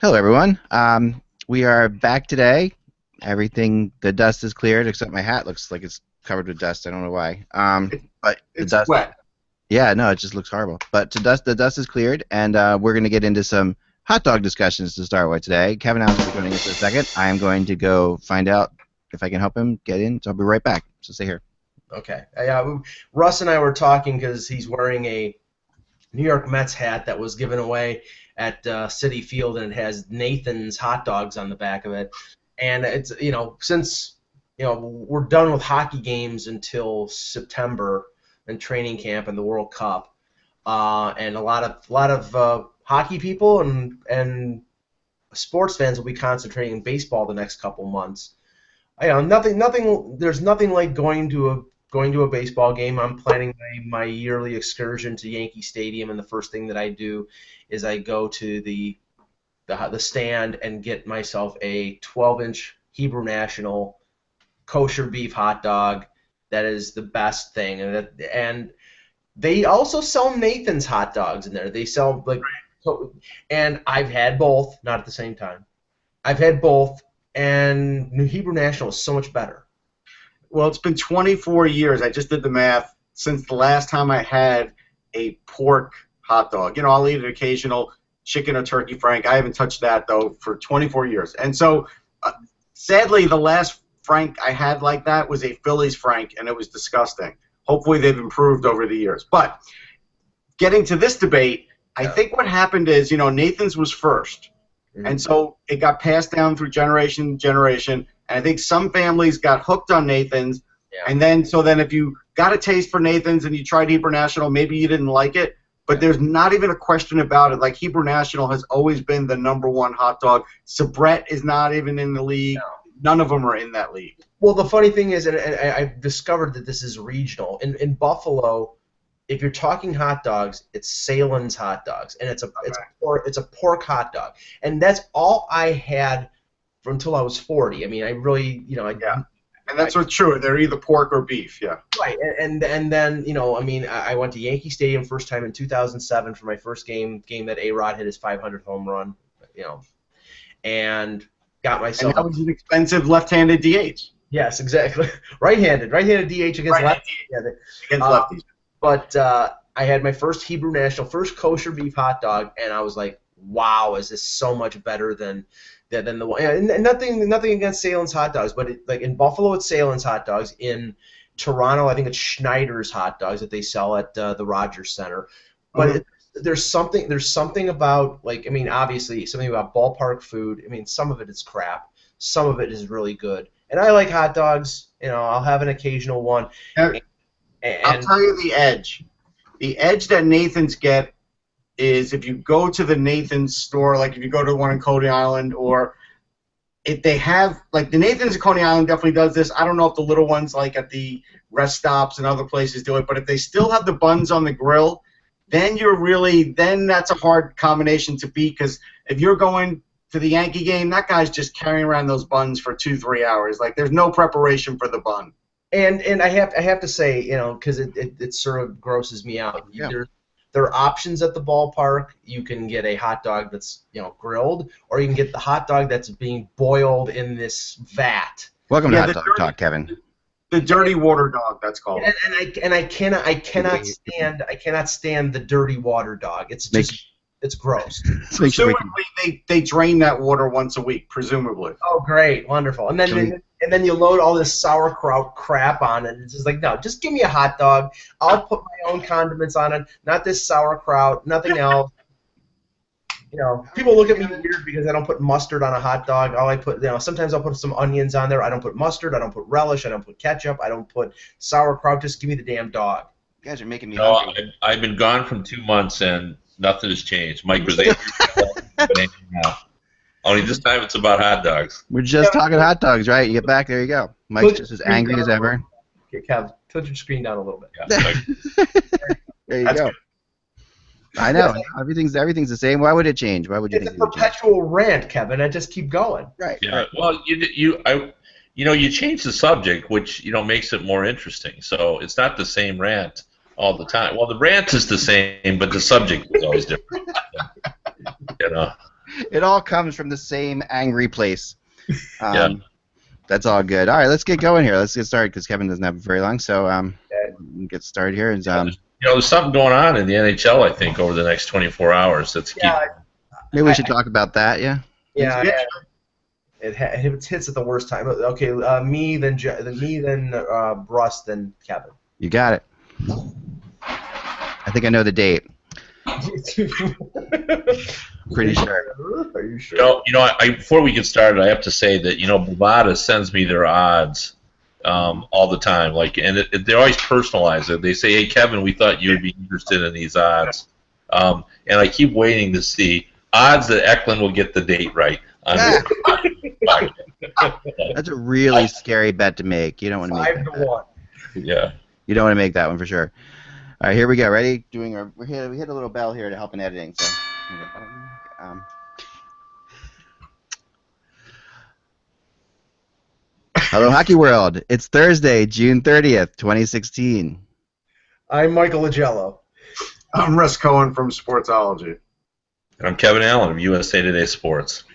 Hello, everyone. We are back today. The dust is cleared, except my hat looks like it's covered with dust. I don't know why. But the It's dust, wet. yeah, no, it just looks horrible. But the dust is cleared, and we're going to get into some hot dog discussions to start with today. Kevin Allen will be joining us in a second. I am going to go find out if I can help him get in, so I'll be right back. So stay here. Okay. Russ and I were talking because he's wearing a New York Mets hat that was given away at Citi Field, and it has Nathan's hot dogs on the back of it. And it's since we're done with hockey games until September and training camp and the World Cup, and a lot of hockey people and sports fans will be concentrating on baseball the next couple months. There's nothing like going to a baseball game. I'm planning my yearly excursion to Yankee Stadium, and the first thing that I do is I go to the stand and get myself a 12-inch Hebrew National kosher beef hot dog. That is the best thing, and they also sell Nathan's hot dogs in there. They sell and I've had both, not at the same time. I've had both, and New Hebrew National is so much better. Well, it's been 24 years. I just did the math since the last time I had a pork hot dog. I'll eat an occasional chicken or turkey frank. I haven't touched that, though, for 24 years. And so, sadly, the last frank I had like that was a Phillies frank, and it was disgusting. Hopefully they've improved over the years. But getting to this debate, I think what happened is, Nathan's was first. Mm-hmm. And so it got passed down through generation to generation. And I think some families got hooked on Nathan's. Yeah. And then if you got a taste for Nathan's and you tried Hebrew National, maybe you didn't like it. But there's not even a question about it. Like, Hebrew National has always been the #1 hot dog. Sabrett is not even in the league. No. None of them are in that league. Well, the funny thing is, and I've discovered that this is regional. In Buffalo, if you're talking hot dogs, it's Salen's hot dogs, and it's a pork hot dog, and that's all I had until I was 40. I mean, I really, and that's what's true. They're either pork or beef, yeah. Right, and then I went to Yankee Stadium first time in 2007 for my first game that A-Rod hit his 500th home run, and got myself. And that was an expensive left-handed DH. Yes, exactly. Right-handed DH against lefties. Yeah, against lefties. But I had my first Hebrew National, first kosher beef hot dog, and I was like, "Wow, is this so much better than the one?" And nothing against Salen's hot dogs, but in Buffalo it's Salen's hot dogs. In Toronto, I think it's Schneider's hot dogs that they sell at the Rogers Center. But there's something about obviously something about ballpark food. I mean, some of it is crap, some of it is really good, and I like hot dogs. I'll have an occasional one. I'll tell you the edge. The edge that Nathan's get is if you go to the Nathan's store, like if you go to the one in Coney Island, or if they have, like the Nathan's in Coney Island definitely does this. I don't know if the little ones like at the rest stops and other places do it, but if they still have the buns on the grill, then that's a hard combination to beat, because if you're going to the Yankee game, that guy's just carrying around those buns for 2-3 hours. Like, there's no preparation for the bun. And I have to say, because it sort of grosses me out. Yeah. There are options at the ballpark. You can get a hot dog that's grilled, or you can get the hot dog that's being boiled in this vat. Welcome to Hot Dog Talk, Kevin. The dirty water dog, that's called. And I cannot stand the dirty water dog. It's just it's gross. Presumably they drain that water once a week, presumably. Oh, great, wonderful. And then you load all this sauerkraut crap on it. It's just like, no, just give me a hot dog. I'll put my own condiments on it, not this sauerkraut, nothing else. People look at me weird because I don't put mustard on a hot dog. All I put, sometimes I'll put some onions on there. I don't put mustard. I don't put relish. I don't put ketchup. I don't put sauerkraut. Just give me the damn dog. You guys are making me hungry. I've been gone from 2 months and nothing has changed. Mike was there. Only this time it's about hot dogs. We're just talking hot dogs, right? You get back, there you go. Mike's just as angry as ever. Okay, Kev, tilt your screen down a little bit. Yeah, there you go. I know. Everything's the same. Why would it change? Why would you think it would change? It's a perpetual rant, Kevin. I just keep going. Right. Yeah. Right. Well, you change the subject, which makes it more interesting. So it's not the same rant all the time. Well, the rant is the same, but the subject is always different. It all comes from the same angry place. Yeah. That's all good. All right, let's get going here. Let's get started because Kevin doesn't have very long. So we'll get started here. And, There's something going on in the NHL, I think, over the next 24 hours. That's maybe we should talk about that. Yeah. Yeah. It hits at the worst time. Okay, me, then Russ, then Kevin. You got it. I think I know the date. Pretty sure. Are you sure? Before we get started, I have to say that Bovada sends me their odds all the time. And they always personalize it. They say, "Hey, Kevin, we thought you'd be interested in these odds," and I keep waiting to see odds that Eklund will get the date right. That's a really scary bet to make. You don't want to make 5-1. Yeah. You don't want to make that one for sure. All right, here we go. Ready? We hit a little bell here to help in editing. So, hello, Hockey World. It's Thursday, June 30th, 2016. I'm Michael Agello. I'm Russ Cohen from Sportsology. And I'm Kevin Allen of USA Today Sports.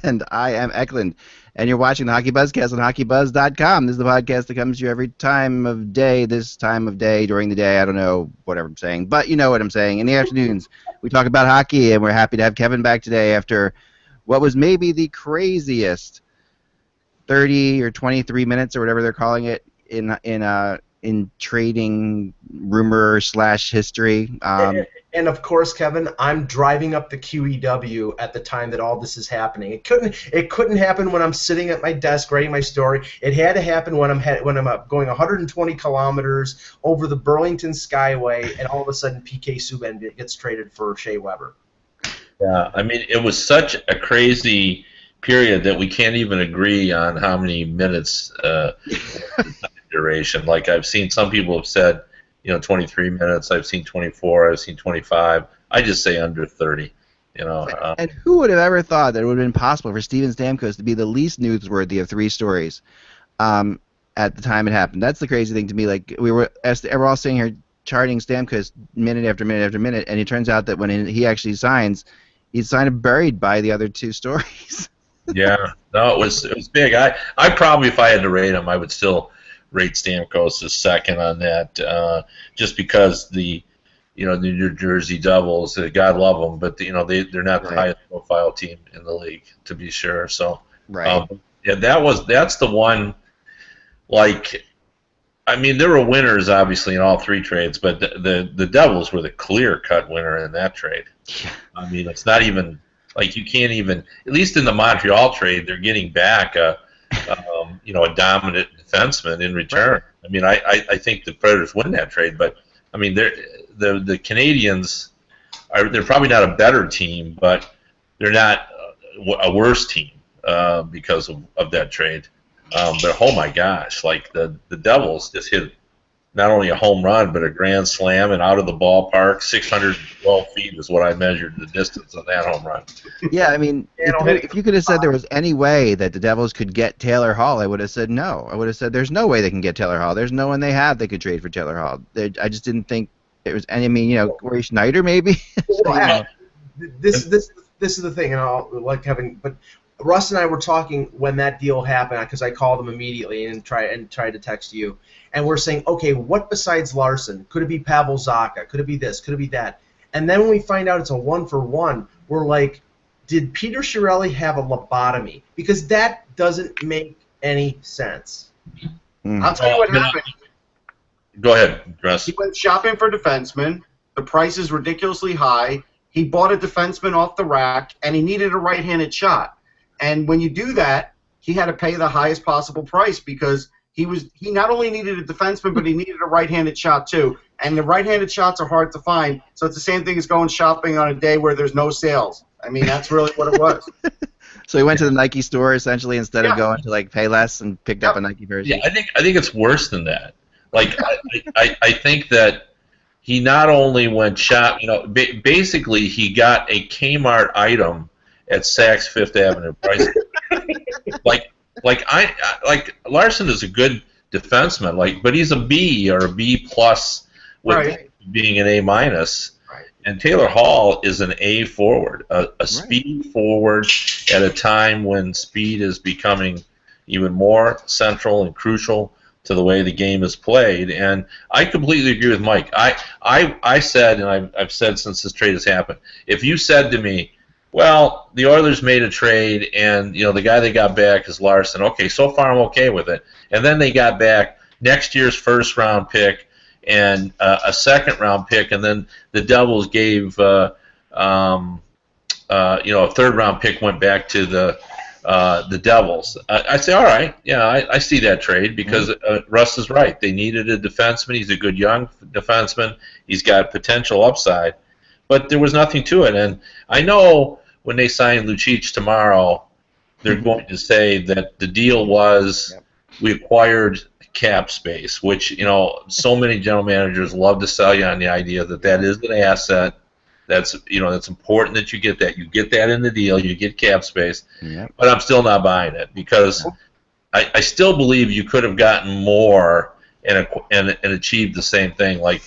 And I am Eklund. And you're watching the HockeyBuzzCast on HockeyBuzz.com. This is the podcast that comes to you every time of day, this time of day, during the day. I don't know whatever I'm saying, but you know what I'm saying. In the afternoons, we talk about hockey, and we're happy to have Kevin back today after what was maybe the craziest 30 or 23 minutes or whatever they're calling it in trading rumor / history. And of course, Kevin, I'm driving up the QEW at the time that all this is happening. It couldn't happen when I'm sitting at my desk writing my story. It had to happen when I'm going 120 kilometers over the Burlington Skyway, and all of a sudden PK Subban gets traded for Shea Weber. Yeah, I mean, it was such a crazy period that we can't even agree on how many minutes duration. Like, I've seen some people have said 23 minutes. I've seen 24. I've seen 25. I just say under 30. And who would have ever thought that it would have been possible for Steven Stamkos to be the least newsworthy of three stories at the time it happened? That's the crazy thing to me. Like, we're all sitting here charting Stamkos minute after minute after minute, and it turns out that when he actually signs, he's kind of buried by the other two stories. Yeah, no, it was big. I probably, if I had to rate him, I would still rate Stamkos as second on that, just because the New Jersey Devils, God love them, but they're not the highest profile team in the league, to be sure. So right, yeah, that's the one. Like, I mean, there were winners obviously in all three trades, but the Devils were the clear-cut winner in that trade. Yeah. I mean, it's not even like you can't even, at least in the Montreal trade, they're getting back a dominant defenseman in return. Right. I mean, I think the Predators win that trade, but I mean, the Canadians they're probably not a better team, but they're not a worse team because of that trade. But oh my gosh, like the Devils just hit not only a home run but a grand slam and out of the ballpark. 612 feet is what I measured the distance on that home run. Yeah, I mean, if you could have said there was any way that the Devils could get Taylor Hall, I would have said no. I would have said there's no way they can get Taylor Hall. There's no one they have that could trade for Taylor Hall. I just didn't think there was any. I mean, Corey Schneider maybe. This is the thing, and I'll like Kevin, but Russ and I were talking when that deal happened, because I called him immediately and tried to text you, and we're saying, okay, what besides Larson? Could it be Pavel Zacha? Could it be this? Could it be that? And then when we find out it's a 1-for-1, we're like, did Peter Chiarelli have a lobotomy? Because that doesn't make any sense. I'll tell you what happened. Go ahead, Russ. He went shopping for defensemen. The price is ridiculously high. He bought a defenseman off the rack, and he needed a right-handed shot. And when you do that, he had to pay the highest possible price because he not only needed a defenseman, but he needed a right-handed shot too. And the right-handed shots are hard to find, so it's the same thing as going shopping on a day where there's no sales. I mean, that's really what it was. So he went to the Nike store essentially instead of going to like Payless and picked up a Nike version. Yeah, I think it's worse than that. Like I think that he not only went shop, basically he got a Kmart item at Saks Fifth Avenue price. like Larson is a good defenseman, but he's a B or a B plus with being an A minus. And Taylor Hall is an A forward, a speed forward at a time when speed is becoming even more central and crucial to the way the game is played. And I completely agree with Mike. I said, and I've said since this trade has happened, if you said to me, well, the Oilers made a trade, and the guy they got back is Larson. Okay, so far I'm okay with it. And then they got back next year's first-round pick and a second-round pick, and then the Devils gave a third-round pick went back to the Devils. I say, all right, yeah, I see that trade because Russ is right. They needed a defenseman. He's a good young defenseman. He's got potential upside. But there was nothing to it. And I know when they sign Lucic tomorrow, they're going to say that the deal was we acquired cap space, which, so many general managers love to sell you on the idea that is an asset. That's important that you get that. You get that in the deal. You get cap space. Yep. But I'm still not buying it because I still believe you could have gotten more and achieved the same thing. Like,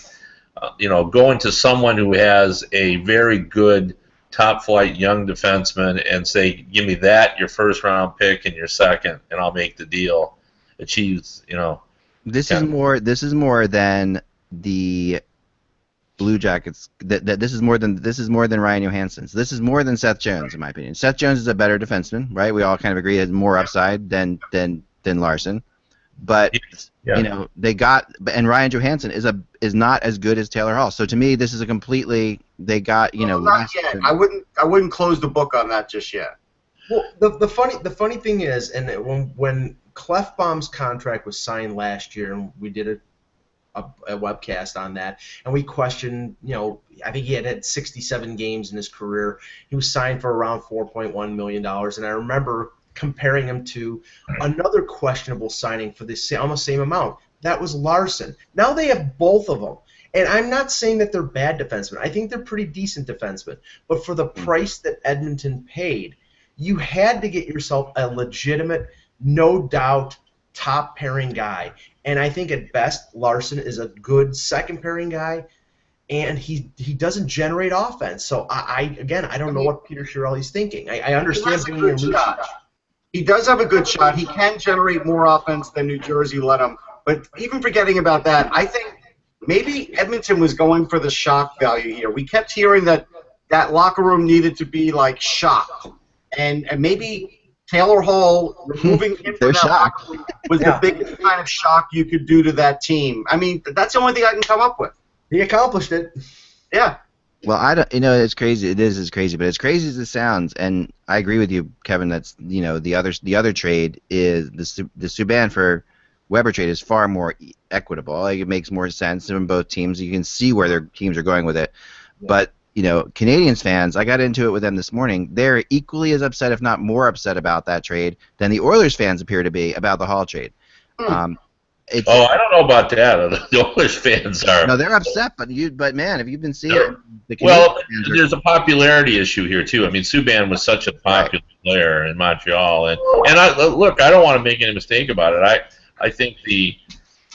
going to someone who has a very good top-flight young defenseman and say, give me that, your first-round pick, and your second, and I'll make the deal. Achieves, This is more than the Blue Jackets. This is more than Ryan Johansson's. This is more than Seth Jones, in my opinion. Seth Jones is a better defenseman, right? We all kind of agree has more upside than Larson. But they got, and Ryan Johansson is not as good as Taylor Hall. So to me, this is a completely not yet. I wouldn't close the book on that just yet. Well, the funny thing is, and when Clefbaum's contract was signed last year, and we did a webcast on that, and we questioned, I think he had 67 games in his career. He was signed for around $4.1 million, and I remember comparing him to another questionable signing for the almost same amount. That was Larson. Now they have both of them. And I'm not saying that they're bad defensemen. I think they're pretty decent defensemen. But for the price that Edmonton paid, you had to get yourself a legitimate, no doubt, top pairing guy. And I think at best, Larson is a good second pairing guy, and he doesn't generate offense. So I don't know what Peter Chiarelli's thinking. I understand being a Lucic. He does have a good shot. He can generate more offense than New Jersey let him. But even forgetting about that, I think maybe Edmonton was going for the shock value here. We kept hearing that locker room needed to be like shocked. And maybe Taylor Hall removing him from that locker room was the biggest kind of shock you could do to that team. I mean, that's the only thing I can come up with. He accomplished it. Yeah. Well, it's crazy. It's crazy, but as crazy as it sounds, and I agree with you, Kevin. That's the other trade is the Subban for Weber trade is far more equitable. Like, it makes more sense in both teams. You can see where their teams are going with it. Yeah. But Canadians fans, I got into it with them this morning. They're equally as upset, if not more upset, about that trade than the Oilers fans appear to be about the Hall trade. I don't know about that. The Oilers fans are. No, they're upset, but man, if you've been seeing there's a popularity issue here too. I mean, Subban was such a popular player in Montreal, and I don't want to make any mistake about it. I think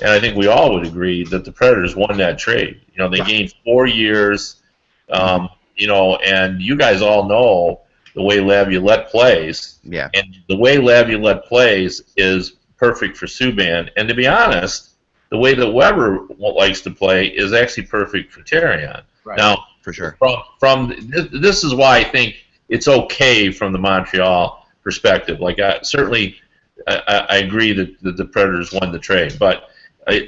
I think we all would agree that the Predators won that trade. They gained 4 years. And you guys all know the way Laviolette plays. Yeah. And the way Laviolette plays is perfect for Subban. And to be honest, the way that Weber likes to play is actually perfect for Terrion. Right. Now, for sure. This is why I think it's okay from the Montreal perspective. Like, I agree that the Predators won the trade, but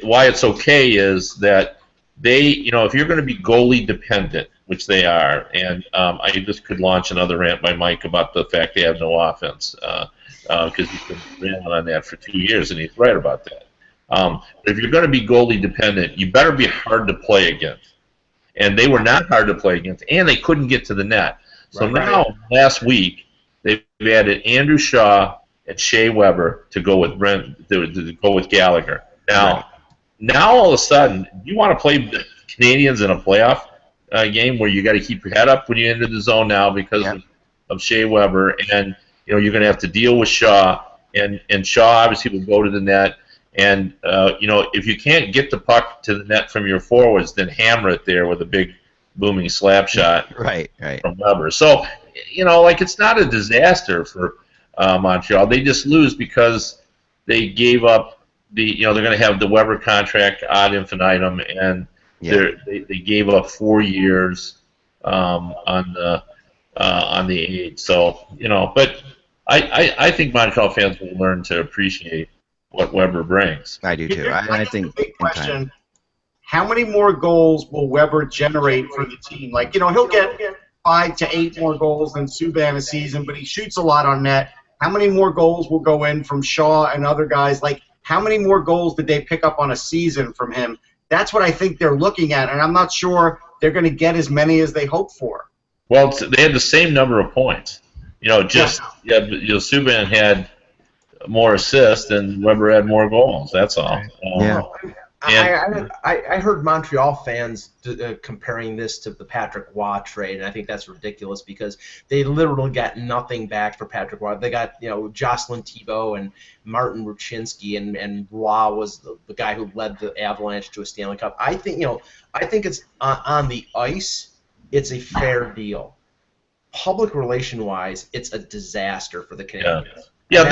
why it's okay is that they, if you're going to be goalie dependent, which they are, and I just could launch another rant by Mike about the fact they have no offense, because he's been ranting on that for 2 years, and he's right about that. But if you're going to be goalie dependent, you better be hard to play against. And they were not hard to play against, and they couldn't get to the net. So now, last week, they've added Andrew Shaw and Shea Weber to go with to go with Gallagher. Now all of a sudden, you want to play the Canadians in a playoff game where you got to keep your head up when you enter the zone now because of Shea Weber, and you're going to have to deal with Shaw, and Shaw obviously will go to the net. And if you can't get the puck to the net from your forwards, then hammer it there with a big booming slap shot Right. from Weber. So, like it's not a disaster for Montreal. They just lose because they gave up they're going to have the Weber contract ad infinitum, and they gave up 4 years on the aid. So, but I think Montreal fans will learn to appreciate what Weber brings. I do too. I think the big question: how many more goals will Weber generate for the team? Like, he'll get 5 to 8 more goals than Subban a season, but he shoots a lot on net. How many more goals will go in from Shaw and other guys? Like, how many more goals did they pick up on a season from him? That's what I think they're looking at, and I'm not sure they're going to get as many as they hope for. Well, they had the same number of points. Subban had more assists and Weber had more goals. That's all. I heard Montreal fans comparing this to the Patrick Waugh trade, and I think that's ridiculous because they literally got nothing back for Patrick Waugh. They got Jocelyn Thibault and Martin Ruchinski, and Waugh was the guy who led the Avalanche to a Stanley Cup. I think it's on the ice, it's a fair deal. Public relation-wise, it's a disaster for the Canadiens. Yeah,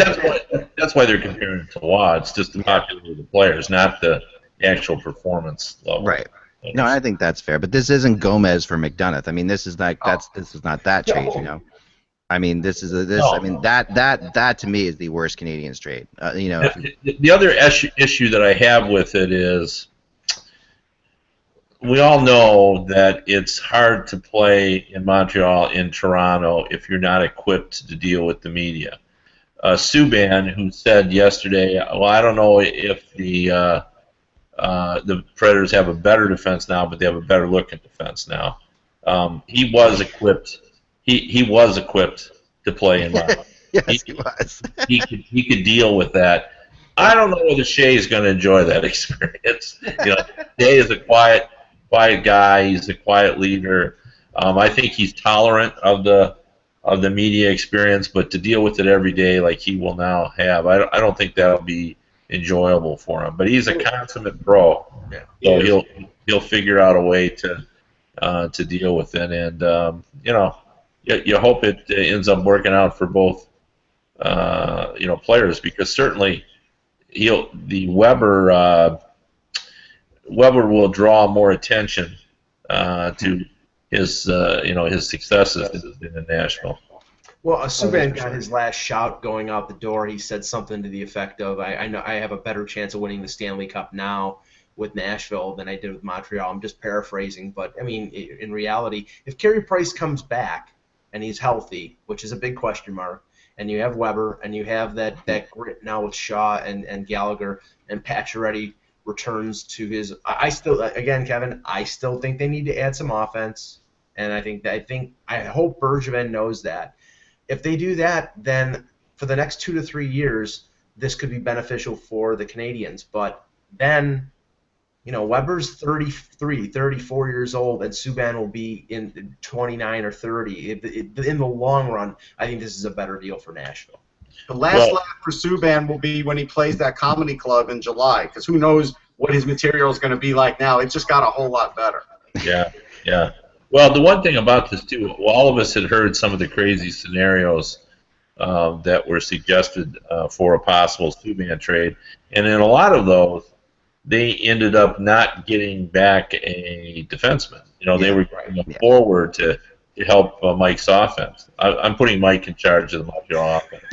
that's why they're comparing it to Waugh. It's just the popularity of the players, not the actual performance level. Right. No, I think that's fair. But this isn't Gomez for McDonough. I mean, this is not that trade. I mean, that to me is the worst Canadiens trade. The other issue that I have with it is, we all know that it's hard to play in Montreal, in Toronto, if you're not equipped to deal with the media. Subban, who said yesterday, well, I don't know if the Predators have a better defense now, but they have a better looking defense now. He was equipped. He was equipped to play in Montreal. Yes, he was. he could deal with that. I don't know whether Shea is going to enjoy that experience. Shea is a quiet guy. He's a quiet leader. I think he's tolerant of the media experience, but to deal with it every day like he will now have, I don't think that'll be enjoyable for him. But he's a consummate pro, so he'll figure out a way to deal with it. And you hope it ends up working out for both players, because certainly the Weber will draw more attention to his successes in Nashville. Well, Subban got his last shout going out the door. He said something to the effect of, "I know I have a better chance of winning the Stanley Cup now with Nashville than I did with Montreal." I'm just paraphrasing, but I mean, in reality, if Carey Price comes back and he's healthy, which is a big question mark, and you have Weber and you have that grit now with Shaw and Gallagher, and Pacioretty returns to his. I still think they need to add some offense, and I hope Bergevin knows that. If they do that, then for the next 2 to 3 years, this could be beneficial for the Canadiens. But then, Weber's 33, 34 years old, and Subban will be in 29 or 30. In the long run, I think this is a better deal for Nashville. The last laugh for Subban will be when he plays that comedy club in July, because who knows what his material is going to be like now. It just got a whole lot better. Yeah. Well, the one thing about this, too, all of us had heard some of the crazy scenarios that were suggested for a possible Subban trade, and in a lot of those, they ended up not getting back a defenseman. They were going forward to help Mike's offense. I'm putting Mike in charge of the Montreal offense.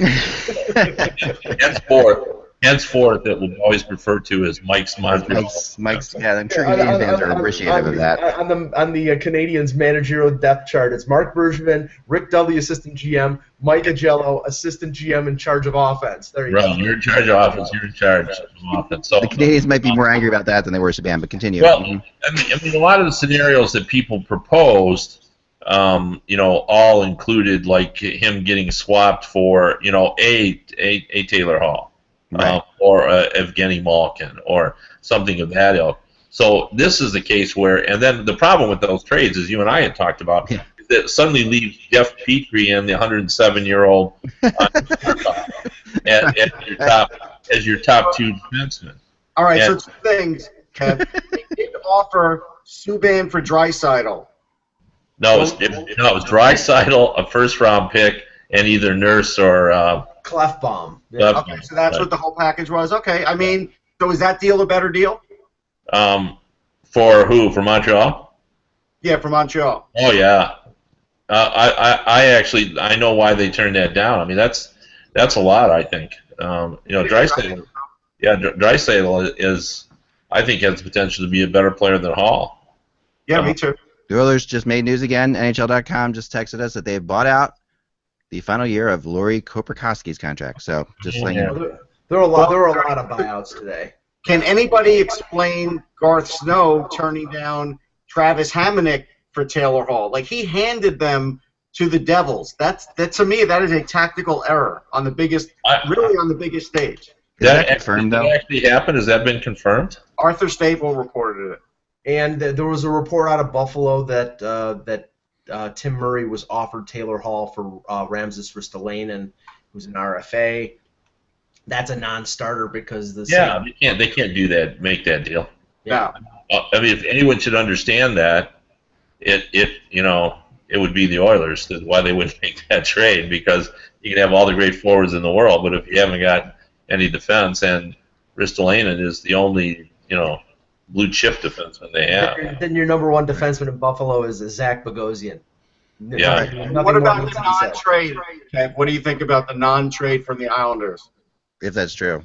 Henceforth, it will be always referred to as Mike's Montreal. Mike's. Yeah, I'm sure Canadian fans are appreciative of that. On the Canadiens managerial depth chart, it's Mark Bergevin, Rick Dudley, assistant GM, Mike Agello, assistant GM in charge of offense. There you go. You're in charge of offense. You're in charge of offense. So, the Canadiens might be more angry about that than they were Subban, but continue. Well, I mean, a lot of the scenarios that people proposed, all included like him getting swapped for, a Taylor Hall. Right. Or Evgeny Malkin, or something of that ilk. So this is the case where, and then the problem with those trades, as you and I had talked about, is that suddenly leaves Jeff Petrie and the 107-year-old as your top two defensemen. All right, so two things, Kev. They did offer Subban for Draisaitl. No, it was Draisaitl, a first-round pick, and either Nurse or Clefbaum. Clefbaum. Okay, so that's what the whole package was. Okay, I mean, so is that deal a better deal? For who? For Montreal? Yeah, for Montreal. Oh yeah. I know why they turned that down. I mean, that's a lot. I think. Draisaitl. Yeah, Draisaitl is. I think has the potential to be a better player than Hall. Yeah, me too. The Oilers just made news again. NHL.com just texted us that they've bought out the final year of Lori Koprikoski's contract. So just letting you know. There were a lot of buyouts today. Can anybody explain Garth Snow turning down Travis Hamonic for Taylor Hall? Like, he handed them to the Devils. That to me, that is a tactical error on the biggest, really on the biggest stage. Is that confirmed, though? Did that actually happen? Has that been confirmed? Arthur Staple reported it. And there was a report out of Buffalo that Tim Murray was offered Taylor Hall for Ramses Ristolainen, who's an RFA. That's a non-starter because they can't do that, make that deal. Yeah. I mean, if anyone should understand that, it would be the Oilers. Why they wouldn't make that trade, because you can have all the great forwards in the world, but if you haven't got any defense, and Ristolainen is the only blue chip defenseman they have. Then your number one defenseman in Buffalo is Zach Bogosian. Yeah. What about the non-trade? Okay, what do you think about the non-trade from the Islanders? If that's true.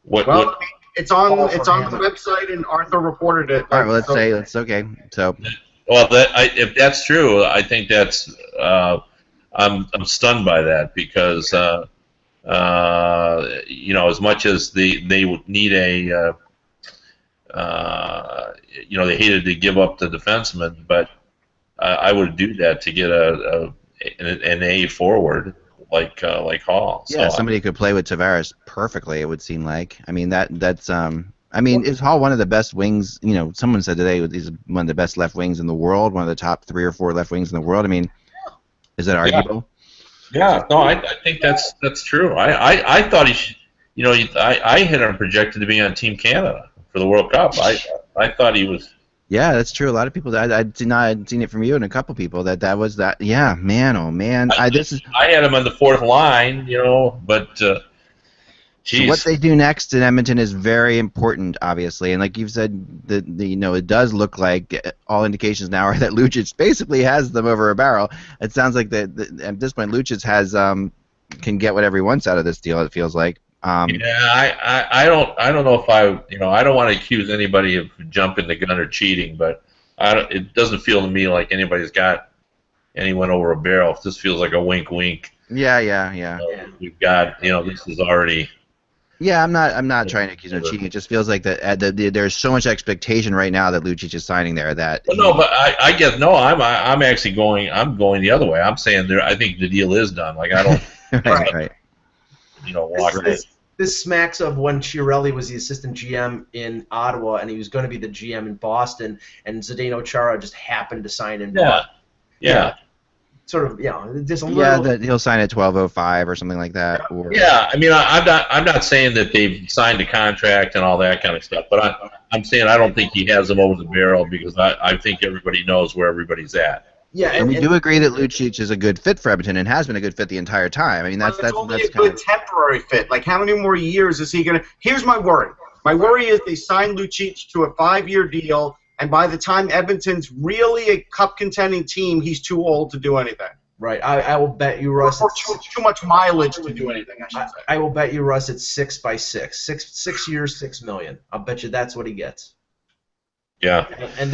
It's on the website, and Arthur reported it. All right, well, let's say that's okay. So. Well, if that's true, I think that's I'm stunned by that, because as much as they would need they hated to give up the defenseman, but I would do that to get an A forward like Hall. Yeah, so, somebody could play with Tavares perfectly, it would seem like. I mean, is Hall one of the best wings? Someone said today he's one of the best left wings in the world, one of the top 3 or 4 left wings in the world. I mean, is that arguable? Yeah, no, I think that's true. I thought he should, I had him projected to be on Team Canada for the World Cup. I thought he was. Yeah, that's true. A lot of people. I'd seen it from you and a couple people that was that. Yeah, man, oh man. I had him on the 4th line, but. So what they do next in Edmonton is very important, obviously, and like you've said, it does look like all indications now are that Lucic basically has them over a barrel. It sounds like at this point Lucic can get whatever he wants out of this deal. It feels like. I don't know if I don't want to accuse anybody of jumping the gun or cheating, but it doesn't feel to me like anybody's got anyone over a barrel. This feels like a wink, wink. Yeah. We've got this is already. Yeah, I'm not trying to accuse him of cheating. It just feels like that there's so much expectation right now that Lucic is signing there that. Well, no, but I guess no. I'm actually going. I'm going the other way. I'm saying I think the deal is done. Like I don't. right. Walk this smacks of when Chiarelli was the assistant GM in Ottawa, and he was going to be the GM in Boston, and Zdeno Chara just happened to sign in. Yeah. Sort of, just a little. Yeah, that he'll sign at 12:05 or something like that. Yeah, I mean, I'm not saying that they've signed a contract and all that kind of stuff, but I'm saying I don't think he has them over the barrel, because I think everybody knows where everybody's at. Yeah, and we do agree that Lucic is a good fit for Edmonton and has been a good fit the entire time. I mean, that's only a good temporary fit. Like, how many more years is he gonna? Here's my worry. My worry is they signed Lucic to a 5-year deal. And by the time Edmonton's really a cup contending team, he's too old to do anything. Right. I will bet you, Russ. Or too much mileage to do anything, I should say. I will bet you, Russ, it's 6 by 6. 6 years, $6 million. I'll bet you that's what he gets. Yeah. And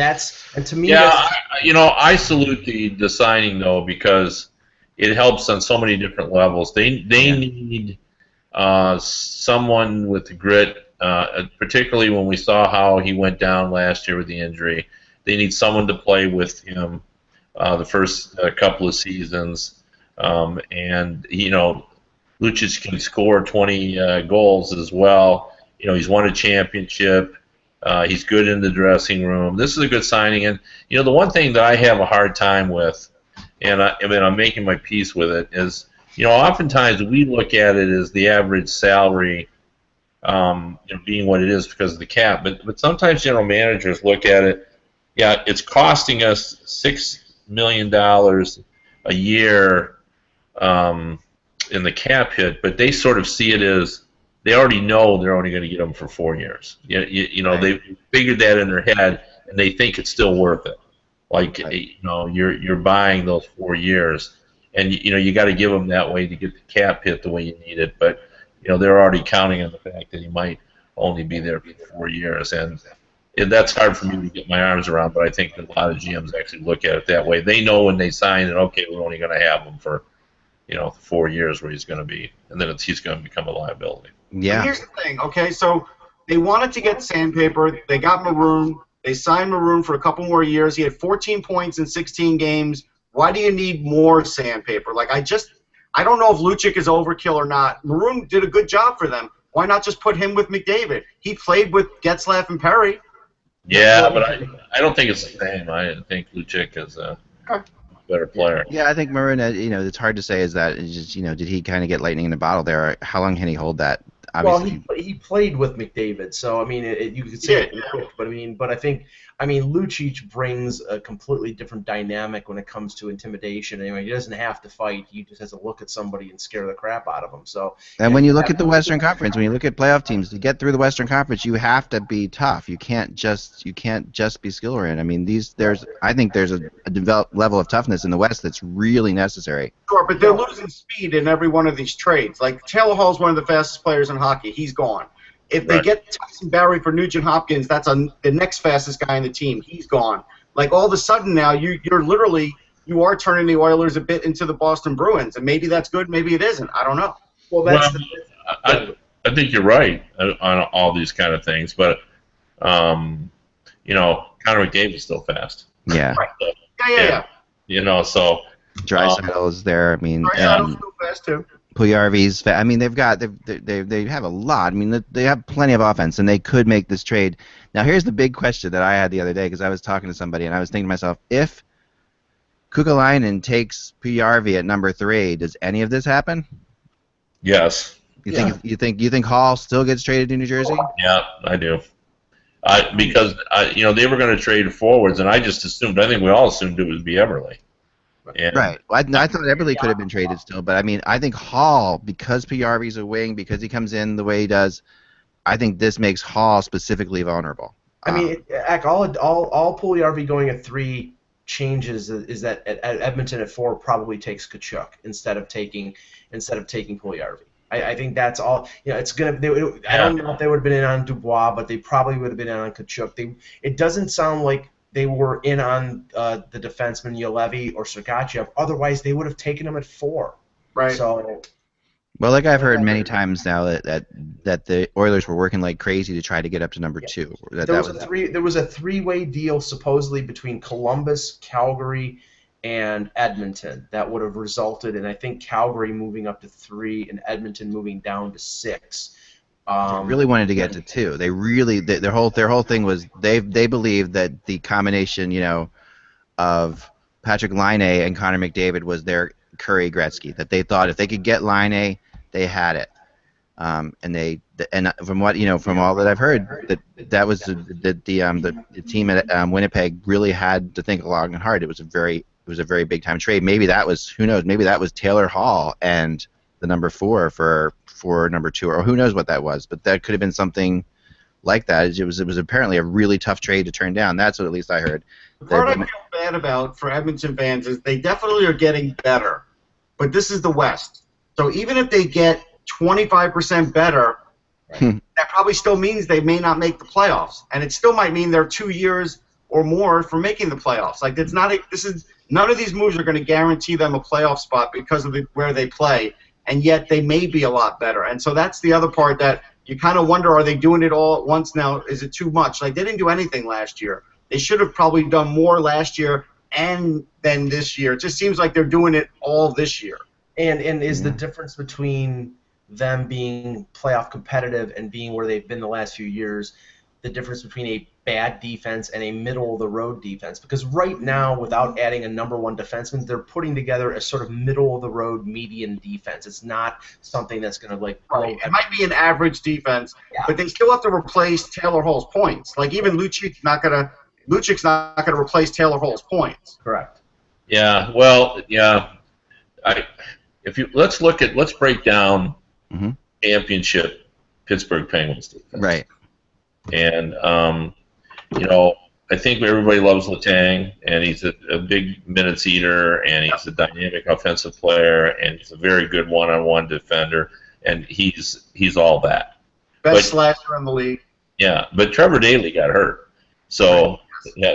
to me. Yeah, I salute the signing, though, because it helps on so many different levels. They need someone with the grit. Particularly when we saw how he went down last year with the injury. They need someone to play with him the first couple of seasons. And, Lucic can score 20 goals as well. He's won a championship. He's good in the dressing room. This is a good signing. And, the one thing that I have a hard time with, and I'm making my peace with it, is, oftentimes we look at it as the average salary being what it is because of the cap. But sometimes general managers look at it, it's costing us $6 million a year in the cap hit, but they sort of see it as they already know they're only going to get them for 4 years. You know, they figured that in their head, and they think it's still worth it. Like, you know, you're buying those 4 years, and you know you got to give them that way to get the cap hit the way you need it. But you know they're already counting on the fact that he might only be there for 4 years, and that's hard for me to get my arms around. But I think that a lot of GMs actually look at it that way. They know when they sign it, okay, we're only going to have him for 4 years where he's going to be, and then he's going to become a liability. Yeah. Here's the thing, okay? So they wanted to get Sandpaper. They got Maroon. They signed Maroon for a couple more years. He had 14 points in 16 games. Why do you need more Sandpaper? Like, I don't know if Lucic is overkill or not. Maroon did a good job for them. Why not just put him with McDavid? He played with Getzlaf and Perry. Yeah, but I don't think it's the same. I think Lucic is a better player. Yeah, I think Maroon, it's hard to say is that it's just, did he kind of get lightning in a bottle there? How long can he hold that? Obviously. Well, he played with McDavid, so I mean, you could say it worked, but I think Lucic brings a completely different dynamic when it comes to intimidation. Anyway, he doesn't have to fight; he just has to look at somebody and scare the crap out of them. So, and when you look at the Western Conference, when you look at playoff teams, to get through the Western Conference, you have to be tough. You can't just be skill-oriented. I mean, I think there's a developed level of toughness in the West that's really necessary. Sure, but they're losing speed in every one of these trades. Like, Taylor Hall's one of the fastest players in hockey. He's gone. If they get Tyson Barrie for Nugent Hopkins, that's the next fastest guy in the team. He's gone. Like, all of a sudden now, you are turning the Oilers a bit into the Boston Bruins, and maybe that's good, maybe it isn't. I don't know. I think you're right on all these kind of things, but Connor McDavid is still fast. Yeah. Right. Yeah. So Draisaitl's there. I mean, Draisaitl's still fast too. Puljujarvi's. I mean, they have a lot. I mean, they have plenty of offense, and they could make this trade. Now, here's the big question that I had the other day because I was talking to somebody, and I was thinking to myself, if Kukalainen takes Puljujarvi at number 3, does any of this happen? Yes. You think Hall still gets traded to New Jersey? Yeah, I do. Because they were going to trade forwards, and I just assumed. I think we all assumed it would be Everly. And right. Well, I thought Everly could have been traded still, but I mean, I think Hall, because Puljujarvi's a wing, because he comes in the way he does, I think this makes Hall specifically vulnerable. I mean, all Puljujarvi going at 3 changes is that at Edmonton at 4 probably takes Tkachuk instead of taking Puljujarvi. I think that's all. It's gonna. I don't know if they would have been in on Dubois, but they probably would have been in on Tkachuk. It doesn't sound like they were in on the defenseman Yalevi or Sergachev. Otherwise, they would have taken him at 4. Right. So, well, like I've heard many times now that the Oilers were working like crazy to try to get up to number 2. There was a 3-way deal supposedly between Columbus, Calgary, and Edmonton that would have resulted in, I think, Calgary moving up to 3 and Edmonton moving down to 6. They really wanted to get to 2. They really their whole thing was they believed that the combination of Patrick Laine and Connor McDavid was their Curry Gretzky. That they thought if they could get Laine, they had it. And from what from all that I've heard, that was the team at Winnipeg really had to think long and hard. It was a very big time trade. Maybe that was, who knows? Maybe that was Taylor Hall and the number 4 for number 2, or who knows what that was. But that could have been something like that. It was apparently a really tough trade to turn down. That's what at least I heard. The part I feel bad about for Edmonton fans is they definitely are getting better, but this is the West. So even if they get 25% better, that probably still means they may not make the playoffs, and it still might mean they're 2 years or more for making the playoffs. Like, it's not. None of these moves are going to guarantee them a playoff spot because of where they play, and yet they may be a lot better. And so that's the other part that you kind of wonder: are they doing it all at once now? Is it too much? Like, they didn't do anything last year. They should have probably done more last year and then this year. It just seems like they're doing it all this year. And is the difference between them being playoff competitive and being where they've been the last few years the difference between a bad defense and a middle-of-the-road defense? Because right now, without adding a number 1 defenseman, they're putting together a sort of middle-of-the-road median defense. It's not something that's going to, like... Right. It might be an average defense, but they still have to replace Taylor Hall's points. Like, even Lucic's not going to replace Taylor Hall's points. Correct. Yeah. Well, yeah. Let's break down Mm-hmm. championship Pittsburgh Penguins defense. Right. And I think everybody loves Letang, and he's a big minutes eater, and he's a dynamic offensive player, and he's a very good one-on-one defender, and he's all that. Best slasher in the league. Yeah, but Trevor Daley got hurt, so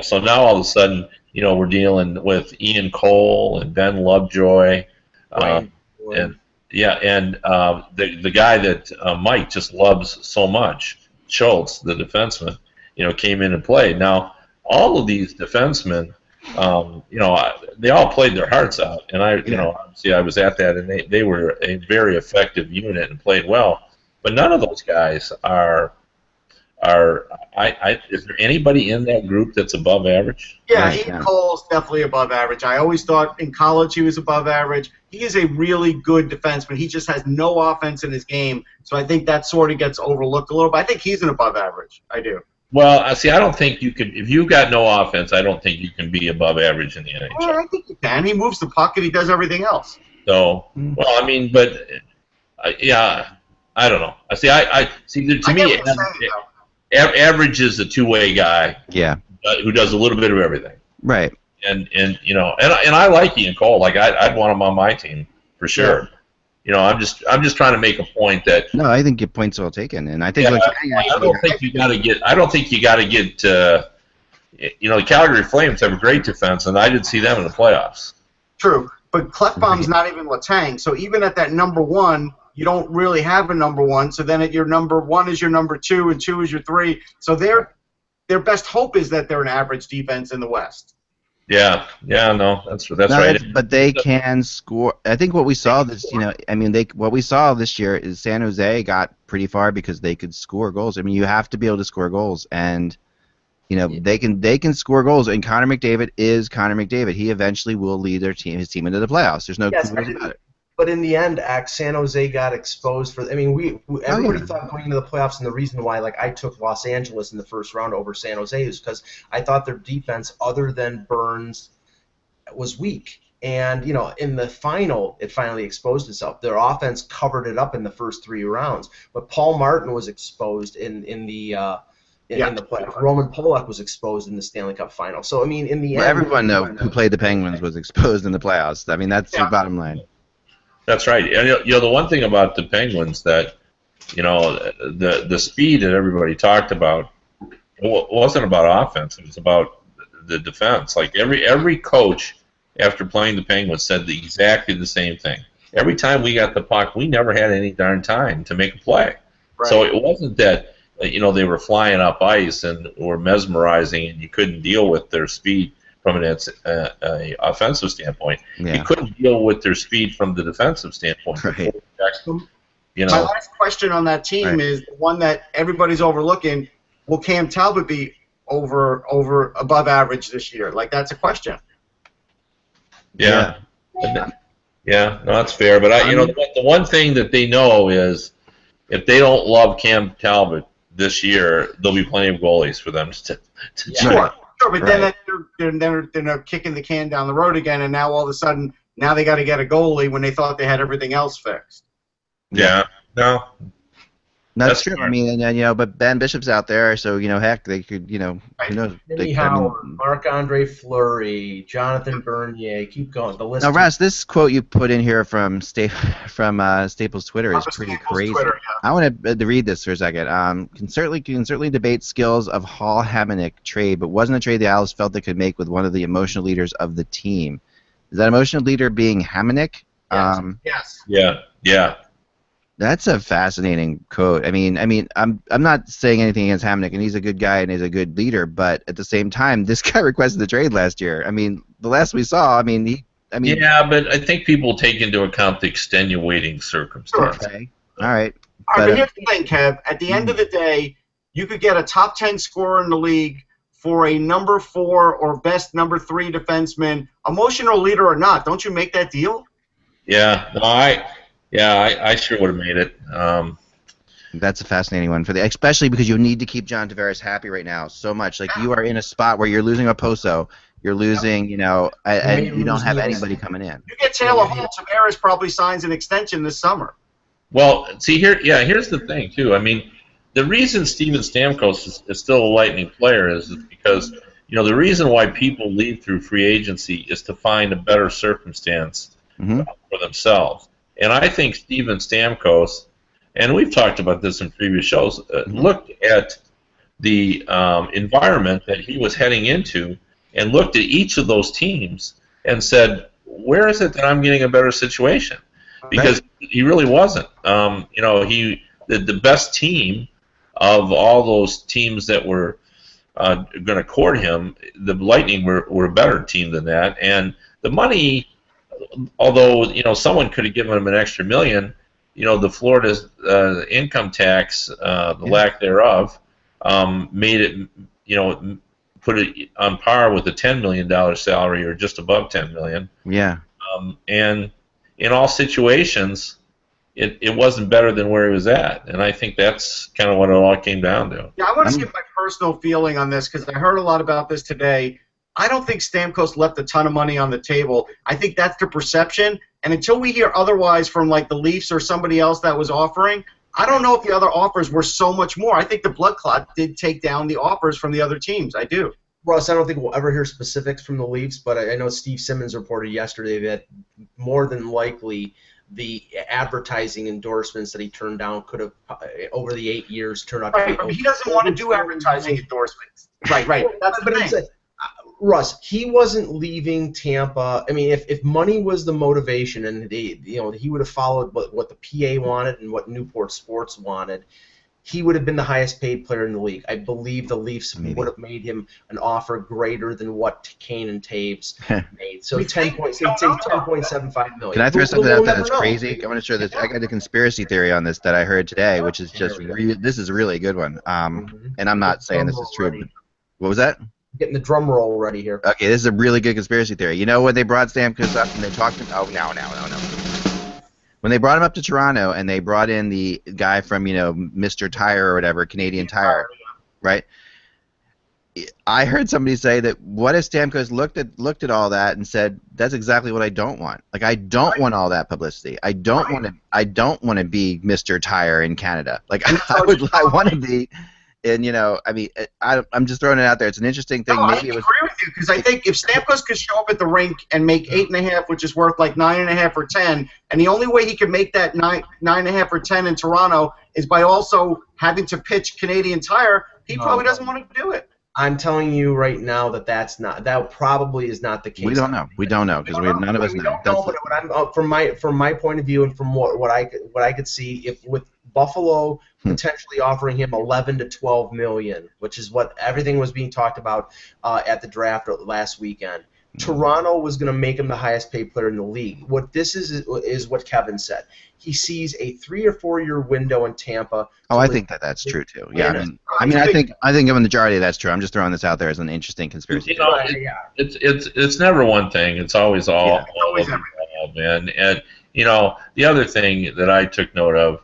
so now all of a sudden, we're dealing with Ian Cole and Ben Lovejoy, and the guy that Mike just loves so much, Schultz, the defenseman, came in and played. Now, all of these defensemen, they all played their hearts out, and obviously I was at that, and they were a very effective unit and played well. But none of those guys are. Is there anybody in that group that's above average? Yeah, Ian Cole's definitely above average. I always thought in college he was above average. He is a really good defenseman. He just has no offense in his game, so I think that sort of gets overlooked a little. But I think he's an above average. I do. Well, see, I don't think you could. If you've got no offense, I don't think you can be above average in the NHL. Well, I think you can. He moves the puck and he does everything else. So, well, I mean, but yeah, I don't know. I see. To me, average is a two-way guy. Yeah. Who does a little bit of everything. Right. And I like Ian Cole. Like I'd want him on my team for sure. Yeah. I'm just trying to make a point that. No, I think your point's well taken, and I think. I don't think you got to get. The Calgary Flames have a great defense, and I did see them in the playoffs. True, but Klefbom's not even Letang, so even at that number one, you don't really have a number one. So then your number one is your number two, and two is your three. So their best hope is that they're an average defense in the West. Yeah, no, that's right. But they can score. I think what we saw what we saw this year is San Jose got pretty far because they could score goals. I mean, you have to be able to score goals, and they can score goals. And Connor McDavid is Connor McDavid. He eventually will lead his team into the playoffs. There's no question about it. But in the end, San Jose got exposed for. I mean, everybody thought going into the playoffs, and the reason why, I took Los Angeles in the first round over San Jose is because I thought their defense, other than Burns, was weak. And in the final, it finally exposed itself. Their offense covered it up in the first three rounds, but Paul Martin was exposed in the playoffs. Roman Polak was exposed in the Stanley Cup final. So I mean, in the end, everyone who played the Penguins was exposed in the playoffs. I mean, that's the bottom line. That's right. And the one thing about the Penguins that the speed that everybody talked about wasn't about offense. It was about the defense. Like every coach after playing the Penguins said exactly the same thing. Every time we got the puck, we never had any darn time to make a play. Right. So it wasn't that they were flying up ice and were mesmerizing and you couldn't deal with their speed from an offensive standpoint. Yeah. You couldn't deal with their speed from the defensive standpoint. Right. My last question on that team is the one that everybody's overlooking. Will Cam Talbot be above average this year? That's a question. Yeah. No, that's fair. But the one thing that they know is if they don't love Cam Talbot this year, there'll be plenty of goalies for them to Sure, but then they're kicking the can down the road again, and now all of a sudden, they got to get a goalie when they thought they had everything else fixed. Yeah, no. That's true. Smart. I mean, but Ben Bishop's out there, so heck, they could, who knows? Howard, Marc-Andre Fleury, Jonathan Bernier, keep going. The list. Now, Russ, this quote you put in here from Staples' Twitter is pretty crazy. Twitter, yeah. I want to read this for a second. Can certainly debate skills of Hall Hamonic trade, but wasn't a trade the Isles felt they could make with one of the emotional leaders of the team. Is that emotional leader being Hamonic? Yes. Yeah. That's a fascinating quote. I mean, I'm not saying anything against Hamonic, and he's a good guy and he's a good leader, but at the same time, this guy requested the trade last year. I mean, the last we saw, yeah, but I think people take into account the extenuating circumstances. Okay. All right. But here's the thing, Kev. At the end of the day, you could get a top 10 scorer in the league for a number 4 or best number 3 defenseman, emotional leader or not. Don't you make that deal? Yeah. No, I sure would have made it. That's a fascinating one especially because you need to keep John Tavares happy right now so much. You are in a spot where you're losing Okposo. You're losing, you know, and you don't have anybody coming in. You get Taylor Hall, Tavares probably signs an extension this summer. Well, see here, here's the thing too. I mean, the reason Steven Stamkos is still a Lightning player is because, you know, the reason why people leave through free agency is to find a better circumstance for themselves. And I think Steven Stamkos, and we've talked about this in previous shows, looked at the environment that he was heading into and looked at each of those teams and said, where is it that I'm getting a better situation? Because he really wasn't. You know, the best team of all those teams that were going to court him, the Lightning were a better team than that. And the money, although, you know, someone could have given him an extra $1 million, you know, the Florida's income tax, the lack thereof, made it, you know, put it on par with a $10 million salary or just above $10 million. Yeah. And in all situations, it wasn't better than where he was at, and I think that's kind of what it all came down to. Yeah, I want to give my personal feeling on this because I heard a lot about this today. I don't think Stamkos left a ton of money on the table. I think that's the perception, and until we hear otherwise from like the Leafs or somebody else that was offering, I don't know if the other offers were so much more. I think the blood clot did take down the offers from the other teams. I do. Russ, I don't think we'll ever hear specifics from the Leafs, but I know Steve Simmons reported yesterday that more than likely the advertising endorsements that he turned down could have, over the 8 years, turned out to be. But he doesn't want to do advertising endorsements. Right. That's the thing. Russ, he wasn't leaving Tampa. I mean, if money was the motivation, and he would have followed what the PA wanted and what Newport Sports wanted, he would have been the highest paid player in the league. I believe the Leafs would have made him an offer greater than what Kane and Taves made. So $10.75 million. Can I throw something out there that's crazy? I'm going to show this. I got a conspiracy theory on this that I heard today, which is just this is a really good one. And I'm not saying this is true. But what was that? Getting the drum roll ready here. Okay, this is a really good conspiracy theory. You know when they brought Stamkos up and they talked to him? Oh, no. When they brought him up to Toronto and they brought in the guy from, you know, Mr. Tire or whatever, Canadian Tire, right? I heard somebody say that what if Stamkos looked at all that and said, that's exactly what I don't want. Like, I don't want all that publicity. I don't want to be Mr. Tire in Canada. Like, I want to be. And, you know, I mean, I'm just throwing it out there. It's an interesting thing. No, I agree with you because I think if Stamkos could show up at the rink and make 8.5, which is worth like 9.5 or 10, and the only way he could make that 9.5 or 10 in Toronto is by also having to pitch Canadian Tire, he probably doesn't want to do it. I'm telling you right now that probably is not the case. We don't know. We don't know because none of us know. But from my point of view and from what I could see, if with Buffalo potentially offering him 11 to 12 million, which is what everything was being talked about at the draft last weekend. Toronto was going to make him the highest paid player in the league. What this is what Kevin said. He sees a 3 or 4 year window in Tampa. Oh, I think that's true too. Yeah, I think a majority of that's true. I'm just throwing this out there as an interesting conspiracy. You know, it's never one thing. It's always all involved, man. And you know, the other thing that I took note of,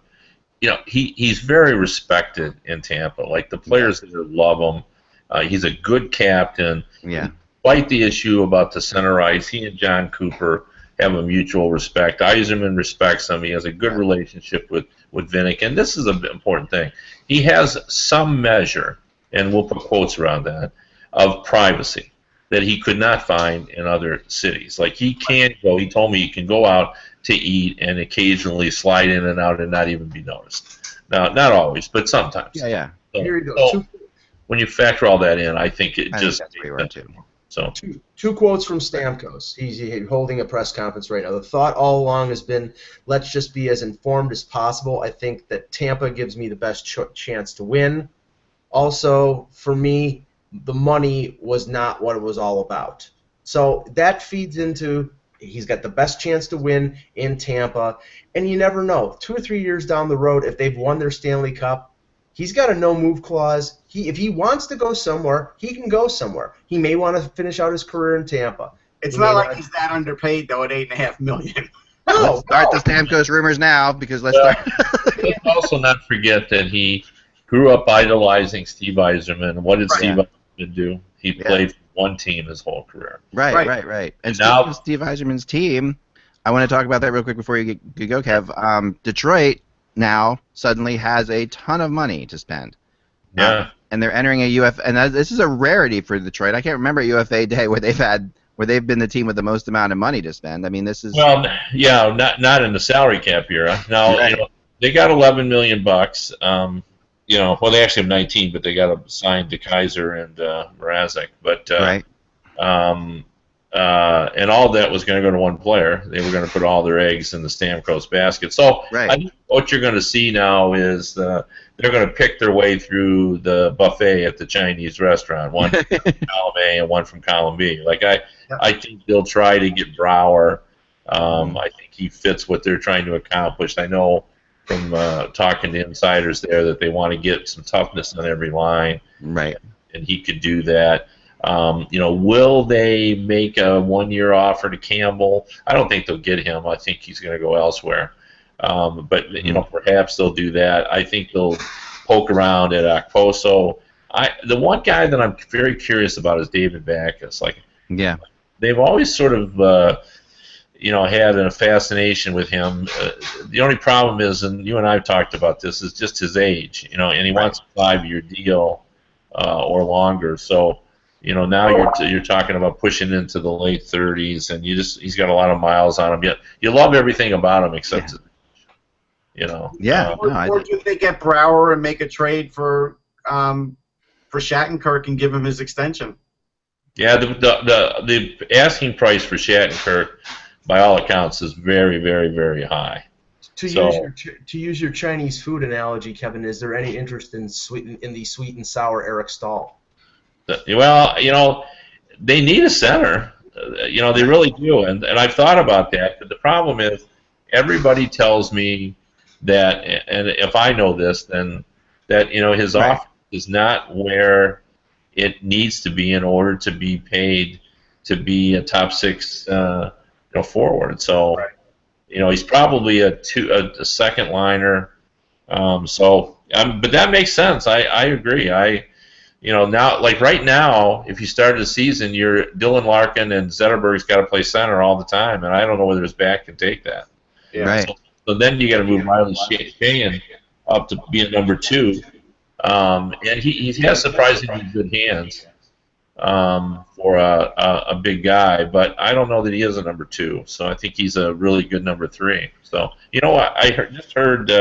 you know, he's very respected in Tampa. Like the players there love him. He's a good captain. Yeah. Despite the issue about the center ice, he and John Cooper have a mutual respect. Yzerman respects him. He has a good relationship with Vinnick, and this is an important thing. He has some measure, and we'll put quotes around that, of privacy that he could not find in other cities. Like he can't go. He told me he can go out to eat and occasionally slide in and out and not even be noticed. Now, not always, but sometimes. Yeah. So, here you go. When you factor all that in, I think it just. That's pretty right too. So two quotes from Stamkos. He's holding a press conference right now. The thought all along has been, let's just be as informed as possible. I think that Tampa gives me the best chance to win. Also, for me, the money was not what it was all about. So that feeds into he's got the best chance to win in Tampa. And you never know. 2 or 3 years down the road, if they've won their Stanley Cup, he's got a no-move clause. If he wants to go somewhere, he can go somewhere. He may want to finish out his career in Tampa. It's not like he's that underpaid, though, at $8.5 million. Let's start the Stamkos rumors now because let's start. Let's also not forget that he grew up idolizing Steve Yzerman. What did Steve Yzerman do? He played for one team his whole career. Right. And Now- speaking of Steve Yzerman's team, I want to talk about that real quick before you go, Kev. Detroit now suddenly has a ton of money to spend. Yeah. And they're entering a UFA, and this is a rarity for Detroit. I can't remember a UFA day where they've been the team with the most amount of money to spend. I mean, this is Well, yeah, not in the salary cap era. Now, Right. they got $11 million bucks. Well, they actually have 19, but they got to sign DeKaiser and Mrazek. But right. And all that was going to go to one player. They were going to put all their eggs in the Stamkos basket. So Right. I think what you're going to see now is they're going to pick their way through the buffet at the Chinese restaurant. One from column A and one from column B. I think they'll try to get Brouwer. I think he fits what they're trying to accomplish. I know from talking to insiders there that they want to get some toughness on every line. Right. And he could do that. Will they make a one-year offer to Campbell? I don't think they'll get him. I think he's going to go elsewhere. But perhaps they'll do that. I think they'll poke around at Okposo. The one guy that I'm very curious about is David Backes. Yeah. They've always sort of had a fascination with him. The only problem is, and you and I have talked about this, is just his age. And he wants a 5-year deal or longer. So. Now you're talking about pushing into the late 30s, and he's got a lot of miles on him. Yet you love everything about him except Yeah. Or do they get Brouwer and make a trade for Shattenkirk and give him his extension? Yeah, the asking price for Shattenkirk, by all accounts, is very, very, very high. To use your Chinese food analogy, Kevin, is there any interest in the sweet and sour Eric Stahl? Well, they need a center. They really do, and I've thought about that. But the problem is, everybody tells me that, and if I know this, then that his offer is not where it needs to be in order to be paid to be a top 6 forward. So, he's probably a second liner. But that makes sense. I agree. Now, right now, if you started the season, you're Dylan Larkin and Zetterberg's got to play center all the time, and I don't know whether his back can take that. Yeah. Right. So then you got to move Riley Sheahan up to being number 2, and he has surprisingly good hands for a big guy, but I don't know that he is a number 2. So I think he's a really good number 3. So I just heard.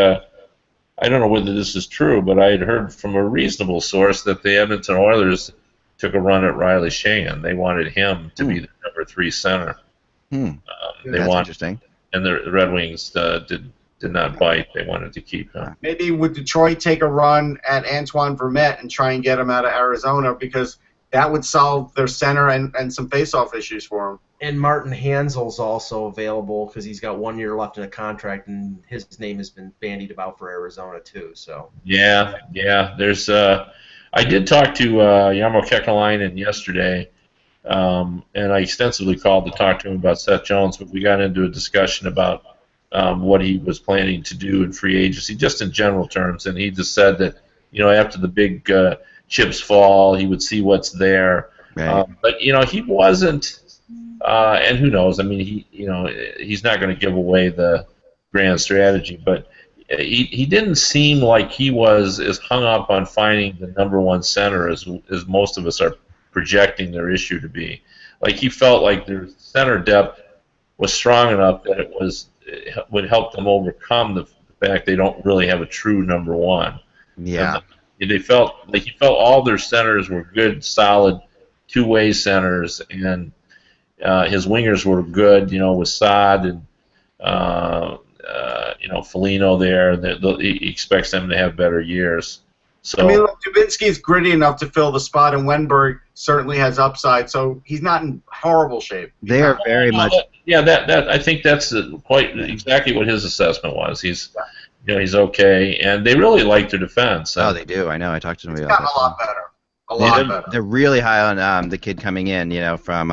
I don't know whether this is true, but I had heard from a reasonable source that the Edmonton Oilers took a run at Riley Sheahan. They wanted him to be the number 3 center. That's interesting. And the Red Wings did not bite. They wanted to keep him. Maybe would Detroit take a run at Antoine Vermette and try and get him out of Arizona, because that would solve their center and some face-off issues for him. And Martin Hansel's also available because he's got 1 year left in a contract, and his name has been bandied about for Arizona too. So yeah. There's I did talk to Jarmo Kekalainen yesterday, and I extensively called to talk to him about Seth Jones, but we got into a discussion about what he was planning to do in free agency, just in general terms, and he just said that after the big chips fall, he would see what's there. Right. But he wasn't. And who knows? I mean, he's not going to give away the grand strategy, but he didn't seem like he was as hung up on finding the number 1 center as most of us are projecting their issue to be. Like, he felt like their center depth was strong enough that it would help them overcome the fact they don't really have a true number 1. Yeah. They felt like he felt all their centers were good, solid, two-way centers, and his wingers were good, with Saad and Foligno there. He expects them to have better years. So, I mean, look, Dubinsky's gritty enough to fill the spot, and Wenberg certainly has upside, so he's not in horrible shape. They are very much. Yeah, that I think that's quite exactly what his assessment was. He's okay, and they really like their defense. Oh, they do. I know. I talked to them He's about gotten that. a lot better. A lot better. They're really high on the kid coming in, from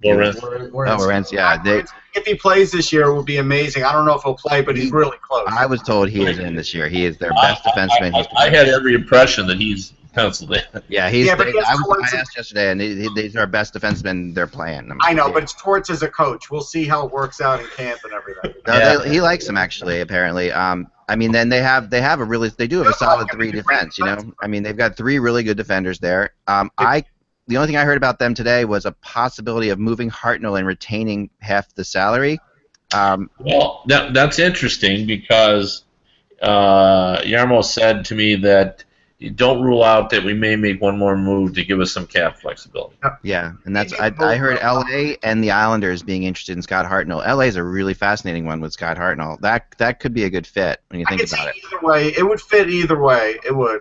Lawrence. Lawrence. Yeah, If he plays this year, it would be amazing. I don't know if he'll play, but he's really close. I was told he is in this year. He is their best defenseman. I had every impression that he's penciled in. Yeah, but he has Torts I asked yesterday, and these are our best defensemen they're playing. I know, but it's Torts as a coach. We'll see how it works out in camp and everything. No, he likes him actually. Apparently, I mean, then they do have a solid 3 defense. You know, I mean, they've got 3 really good defenders there. The only thing I heard about them today was a possibility of moving Hartnell and retaining half the salary. Well, that's interesting because Yarmo said to me that you don't rule out that we may make one more move to give us some cap flexibility. Yeah, and that's I heard LA and the Islanders being interested in Scott Hartnell. LA is a really fascinating one with Scott Hartnell. That could be a good fit when you think about it. Either way, it would fit either way. It would.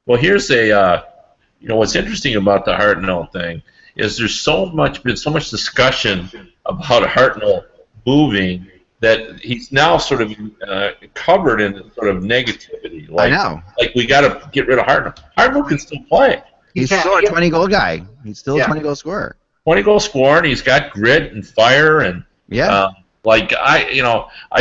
Well, here's what's interesting about the Hartnell thing is there's been so much discussion about Hartnell moving that he's now sort of covered in sort of negativity. I know. Like we got to get rid of Hartnell. Hartnell can still play. He's still a 20-goal guy. He's still a 20-goal scorer. 20-goal scorer, and he's got grit and fire, and I